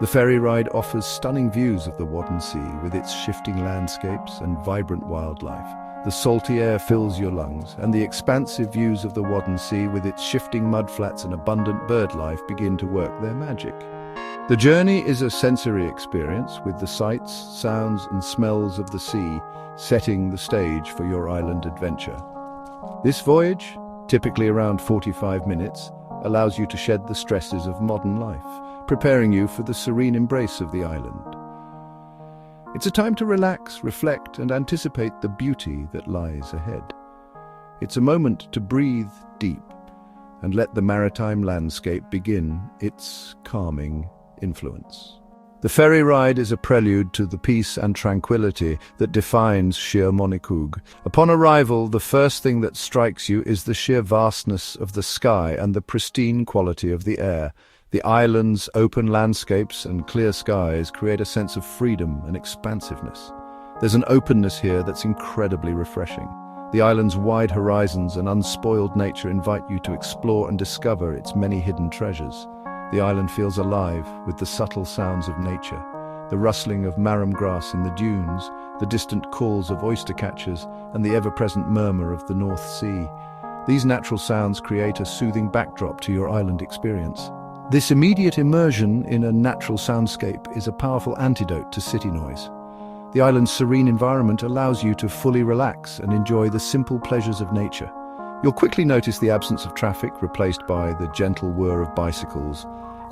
The ferry ride offers stunning views of the Wadden Sea with its shifting landscapes and vibrant wildlife. The salty air fills your lungs, and the expansive views of the Wadden Sea with its shifting mudflats and abundant bird life begin to work their magic. The journey is a sensory experience, with the sights, sounds and smells of the sea setting the stage for your island adventure. This voyage, typically around 45 minutes, allows you to shed the stresses of modern life, preparing you for the serene embrace of the island. It's a time to relax, reflect, and anticipate the beauty that lies ahead. It's a moment to breathe deep and let the maritime landscape begin its calming influence. The ferry ride is a prelude to the peace and tranquility that defines Shimonikug. Upon arrival, the first thing that strikes you is the sheer vastness of the sky and the pristine quality of the air. The island's open landscapes and clear skies create a sense of freedom and expansiveness. There's an openness here that's incredibly refreshing. The island's wide horizons and unspoiled nature invite you to explore and discover its many hidden treasures. The island feels alive with the subtle sounds of nature, the rustling of marram grass in the dunes, the distant calls of oyster catchers, and the ever-present murmur of the North Sea. These natural sounds create a soothing backdrop to your island experience. This immediate immersion in a natural soundscape is a powerful antidote to city noise. The island's serene environment allows you to fully relax and enjoy the simple pleasures of nature. You'll quickly notice the absence of traffic, replaced by the gentle whir of bicycles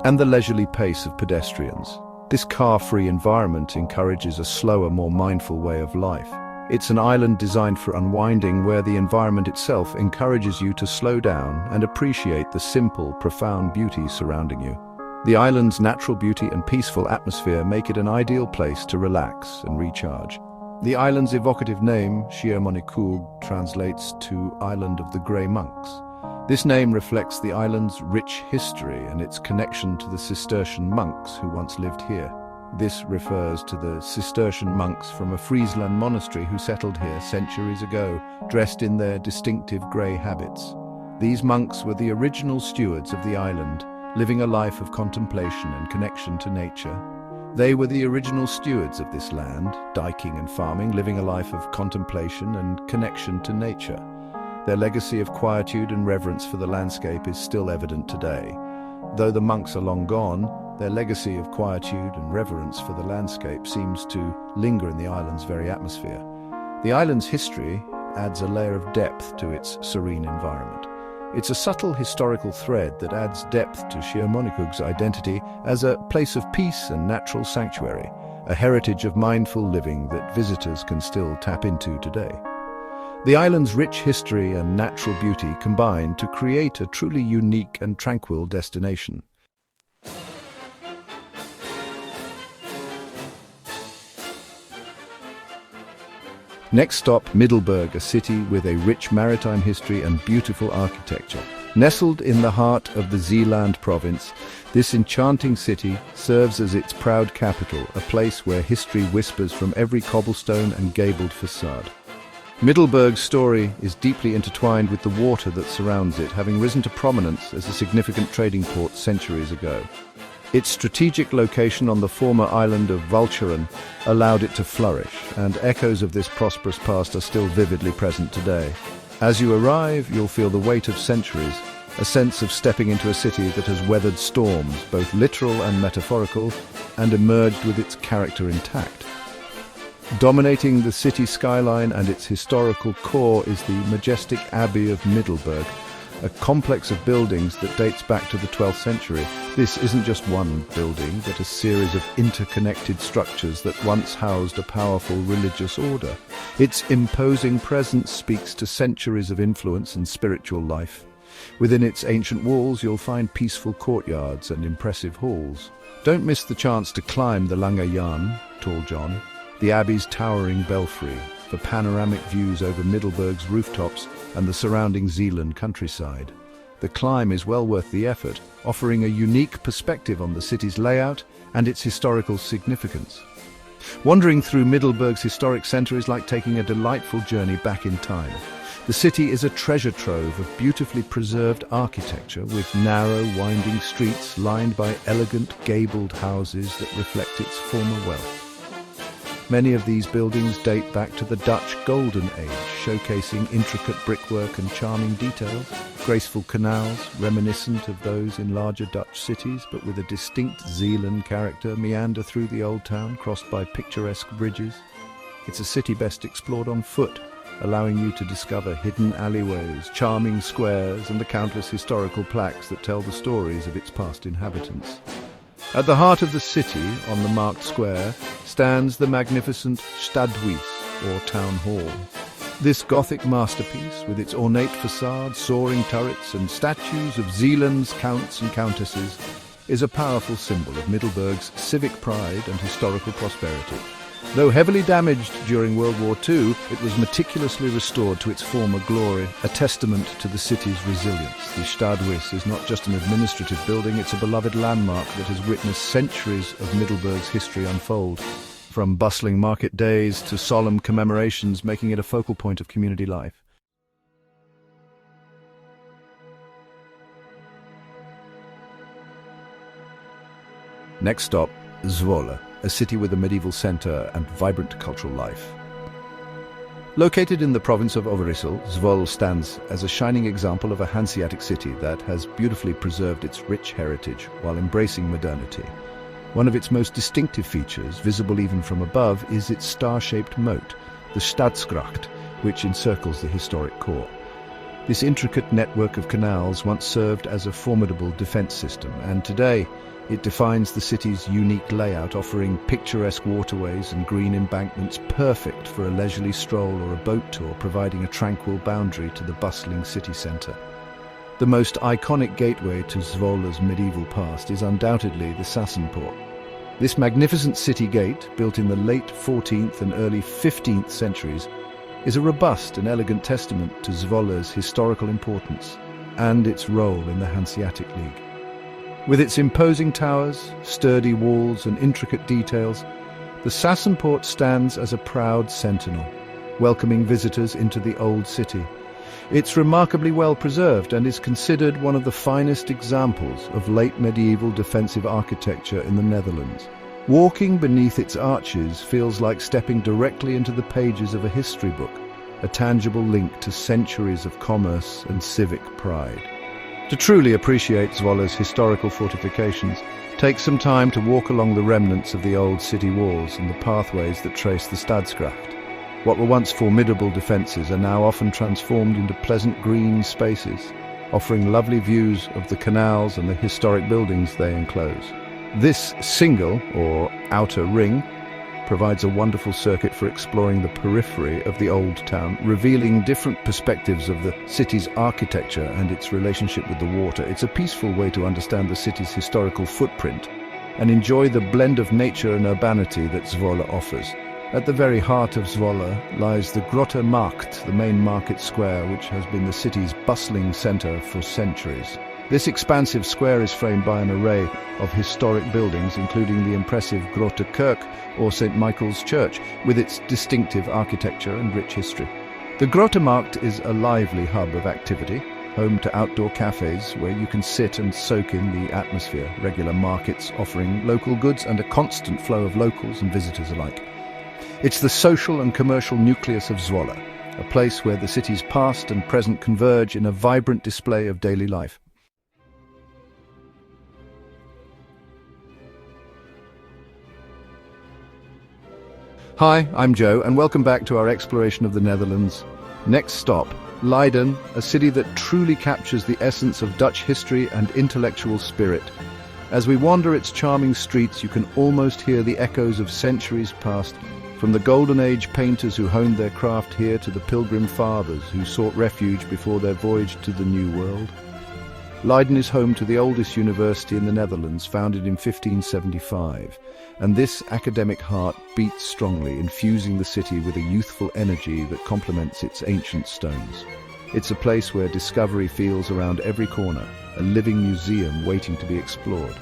and the leisurely pace of pedestrians. This car-free environment encourages a slower, more mindful way of life. It's an island designed for unwinding, where the environment itself encourages you to slow down and appreciate the simple, profound beauty surrounding you. The island's natural beauty and peaceful atmosphere make it an ideal place to relax and recharge. The island's evocative name, Shimonikug, translates to Island of the Grey Monks. This name reflects the island's rich history and its connection to the Cistercian monks who once lived here. This refers to the Cistercian monks from a Friesland monastery who settled here centuries ago, dressed in their distinctive grey habits. These monks were the original stewards of the island, living a life of contemplation and connection to nature. They were the original stewards of this land, diking and farming, living a life of contemplation and connection to nature. Their legacy of quietude and reverence for the landscape is still evident today. Though the monks are long gone, their legacy of quietude and reverence for the landscape seems to linger in the island's very atmosphere. The island's history adds a layer of depth to its serene environment. It's a subtle historical thread that adds depth to Shimonikug's identity as a place of peace and natural sanctuary, a heritage of mindful living that visitors can still tap into today. The island's rich history and natural beauty combine to create a truly unique and tranquil destination. Next stop, Middberg, a city with a rich maritime history and beautiful architecture. Nestled in the heart of the Zeeland province, this enchanting city serves as its proud capital, a place where history whispers from every cobblestone and gabled facade. Middberg's story is deeply intertwined with the water that surrounds it, having risen to prominence as a significant trading port centuries ago. Its strategic location on the former island of Valkenberg allowed it to flourish, and echoes of this prosperous past are still vividly present today. As you arrive, you'll feel the weight of centuries, a sense of stepping into a city that has weathered storms, both literal and metaphorical, and emerged with its character intact. Dominating the city skyline and its historical core is the majestic Abbey of Middberg, a complex of buildings that dates back to the 12th century. This isn't just one building, but a series of interconnected structures that once housed a powerful religious order. Its imposing presence speaks to centuries of influence and spiritual life. Within its ancient walls, you'll find peaceful courtyards and impressive halls. Don't miss the chance to climb the Lange Jan, Tall John, the Abbey's towering belfry, for panoramic views over Middberg's rooftops and the surrounding Zeeland countryside. The climb is well worth the effort, offering a unique perspective on the city's layout and its historical significance. Wandering through Middberg's historic centre is like taking a delightful journey back in time. The city is a treasure trove of beautifully preserved architecture, with narrow, winding streets lined by elegant, gabled houses that reflect its former wealth. Many of these buildings date back to the Dutch Golden Age, showcasing intricate brickwork and charming details, graceful canals reminiscent of those in larger Dutch cities, but with a distinct Zeeland character, meander through the old town, crossed by picturesque bridges. It's a city best explored on foot, allowing you to discover hidden alleyways, charming squares, and the countless historical plaques that tell the stories of its past inhabitants. At the heart of the city, on the marked square, stands the magnificent Stadhuis, or Town Hall. This Gothic masterpiece, with its ornate facade, soaring turrets, and statues of Zeeland's counts and countesses, is a powerful symbol of Middberg's civic pride and historical prosperity. Though heavily damaged during World War II, it was meticulously restored to its former glory, a testament to the city's resilience. The Stadhuis is not just an administrative building, it's a beloved landmark that has witnessed centuries of Middberg's history unfold, from bustling market days to solemn commemorations, making it a focal point of community life. Next stop, Zwolle, a city with a medieval centre and vibrant cultural life. Located in the province of Overijssel, Zwolle stands as a shining example of a Hanseatic city that has beautifully preserved its rich heritage while embracing modernity. One of its most distinctive features, visible even from above, is its star-shaped moat, the Stadsgracht, which encircles the historic core. This intricate network of canals once served as a formidable defence system, and today it defines the city's unique layout, offering picturesque waterways and green embankments perfect for a leisurely stroll or a boat tour, providing a tranquil boundary to the bustling city centre. The most iconic gateway to Zwolle's medieval past is undoubtedly the Sassenpoort. This magnificent city gate, built in the late 14th and early 15th centuries, is a robust and elegant testament to Zwolle's historical importance and its role in the Hanseatic League. With its imposing towers, sturdy walls and intricate details, the Sassenpoort stands as a proud sentinel, welcoming visitors into the old city. It's remarkably well preserved and is considered one of the finest examples of late medieval defensive architecture in the Netherlands. Walking beneath its arches feels like stepping directly into the pages of a history book, a tangible link to centuries of commerce and civic pride. To truly appreciate Zwolle's historical fortifications, take some time to walk along the remnants of the old city walls and the pathways that trace the Stadsgracht. What were once formidable defences are now often transformed into pleasant green spaces, offering lovely views of the canals and the historic buildings they enclose. This single, or outer ring, provides a wonderful circuit for exploring the periphery of the old town, revealing different perspectives of the city's architecture and its relationship with the water. It's a peaceful way to understand the city's historical footprint and enjoy the blend of nature and urbanity that Zwolle offers. At the very heart of Zwolle lies the Grote Markt, the main market square, which has been the city's bustling centre for centuries. This expansive square is framed by an array of historic buildings, including the impressive Grote Kerk, or St. Michael's Church, with its distinctive architecture and rich history. The Grote Markt is a lively hub of activity, home to outdoor cafes where you can sit and soak in the atmosphere, regular markets offering local goods and a constant flow of locals and visitors alike. It's the social and commercial nucleus of Zwolle, a place where the city's past and present converge in a vibrant display of daily life. Hi, I'm Joe, and welcome back to our exploration of the Netherlands. Next stop, Leiden, a city that truly captures the essence of Dutch history and intellectual spirit. As we wander its charming streets, you can almost hear the echoes of centuries past, from the Golden Age painters who honed their craft here to the Pilgrim Fathers who sought refuge before their voyage to the New World. Leiden is home to the oldest university in the Netherlands, founded in 1575, and this academic heart beats strongly, infusing the city with a youthful energy that complements its ancient stones. It's a place where discovery feels around every corner, a living museum waiting to be explored.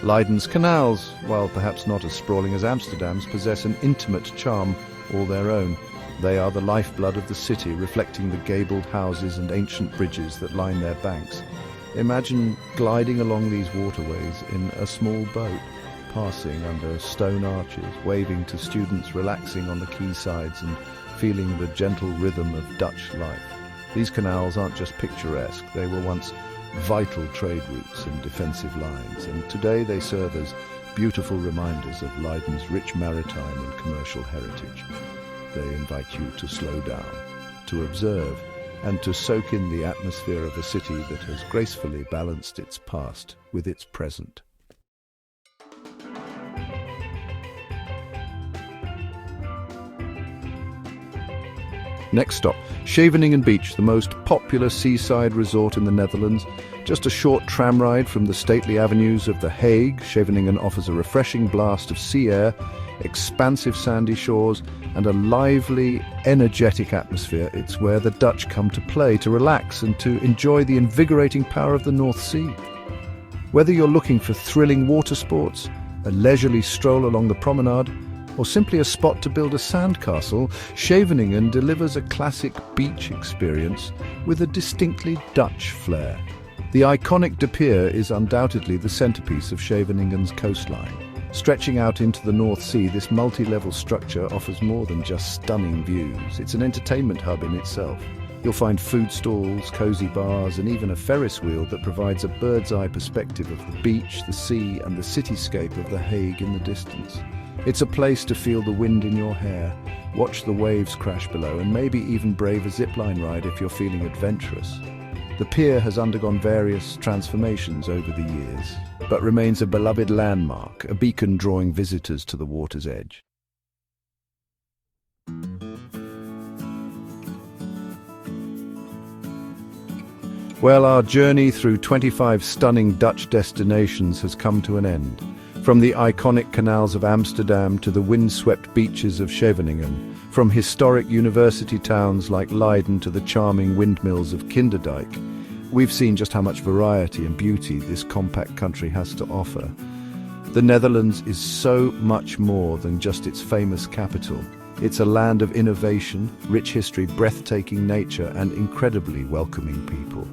Leiden's canals, while perhaps not as sprawling as Amsterdam's, possess an intimate charm all their own. They are the lifeblood of the city, reflecting the gabled houses and ancient bridges that line their banks. Imagine gliding along these waterways in a small boat, passing under stone arches, waving to students relaxing on the quaysides and feeling the gentle rhythm of Dutch life. These canals aren't just picturesque, they were once vital trade routes and defensive lines, and today they serve as beautiful reminders of Leiden's rich maritime and commercial heritage. They invite you to slow down, to observe, and to soak in the atmosphere of a city that has gracefully balanced its past with its present. Next stop, Shaingan Beach, the most popular seaside resort in the Netherlands. Just a short tram ride from the stately avenues of The Hague, Shaingan offers a refreshing blast of sea air, expansive sandy shores, and a lively, energetic atmosphere. It's where the Dutch come to play, to relax, and to enjoy the invigorating power of the North Sea. Whether you're looking for thrilling water sports, a leisurely stroll along the promenade, or simply a spot to build a sandcastle, Shaingan delivers a classic beach experience with a distinctly Dutch flair. The iconic De Pier is undoubtedly the centerpiece of Shaingan's coastline. Stretching out into the North Sea, this multi-level structure offers more than just stunning views. It's an entertainment hub in itself. You'll find food stalls, cozy bars, and even a Ferris wheel that provides a bird's-eye perspective of the beach, the sea, and the cityscape of The Hague in the distance. It's a place to feel the wind in your hair, watch the waves crash below, and maybe even brave a zipline ride if you're feeling adventurous. The pier has undergone various transformations over the years, but remains a beloved landmark, a beacon drawing visitors to the water's edge. Well, our journey through 25 stunning Dutch destinations has come to an end. From the iconic canals of Amsterdam to the windswept beaches of Shaingan, from historic university towns like Leiden to the charming windmills of Kinderdijk, We've seen just how much variety and beauty this compact country has to offer. The Netherlands is so much more than just its famous capital. It's a land of innovation, rich history, breathtaking nature, and incredibly welcoming people.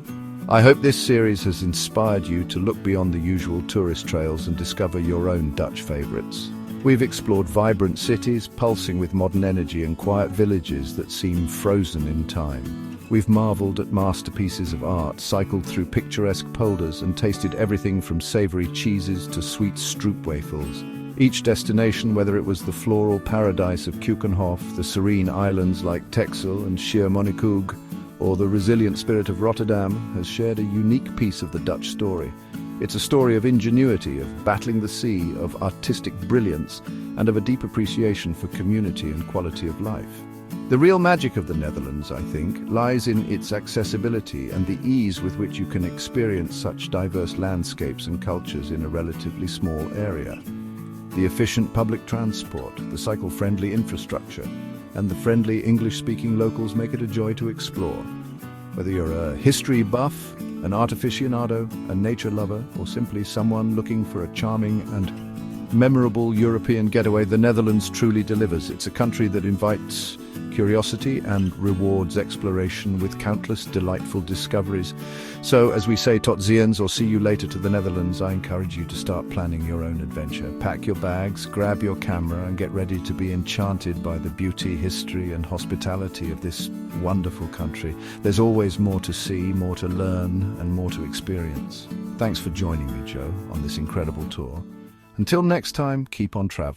I hope this series has inspired you to look beyond the usual tourist trails and discover your own Dutch favorites. We've explored vibrant cities, pulsing with modern energy, and quiet villages that seem frozen in time. We've marveled at masterpieces of art, cycled through picturesque polders, and tasted everything from savory cheeses to sweet stroopwafels. Each destination, whether it was the floral paradise of Kukenhof, the serene islands like Texel and Shimonikug, or the resilient spirit of Rotterdam, has shared a unique piece of the Dutch story. It's a story of ingenuity, of battling the sea, of artistic brilliance, and of a deep appreciation for community and quality of life. The real magic of the Netherlands, I think, lies in its accessibility and the ease with which you can experience such diverse landscapes and cultures in a relatively small area. The efficient public transport, the cycle-friendly infrastructure, and the friendly English-speaking locals make it a joy to explore. Whether you're a history buff, an art aficionado, a nature lover, or simply someone looking for a charming and memorable European getaway, the Netherlands truly delivers. It's a country that invites curiosity and rewards exploration with countless delightful discoveries. So, as we say, tot ziens, or see you later to the Netherlands, I encourage you to start planning your own adventure. Pack your bags, grab your camera, and get ready to be enchanted by the beauty, history, and hospitality of this wonderful country. There's always more to see, more to learn, and more to experience. Thanks for joining me, Joe, on this incredible tour. Until next time, keep on traveling.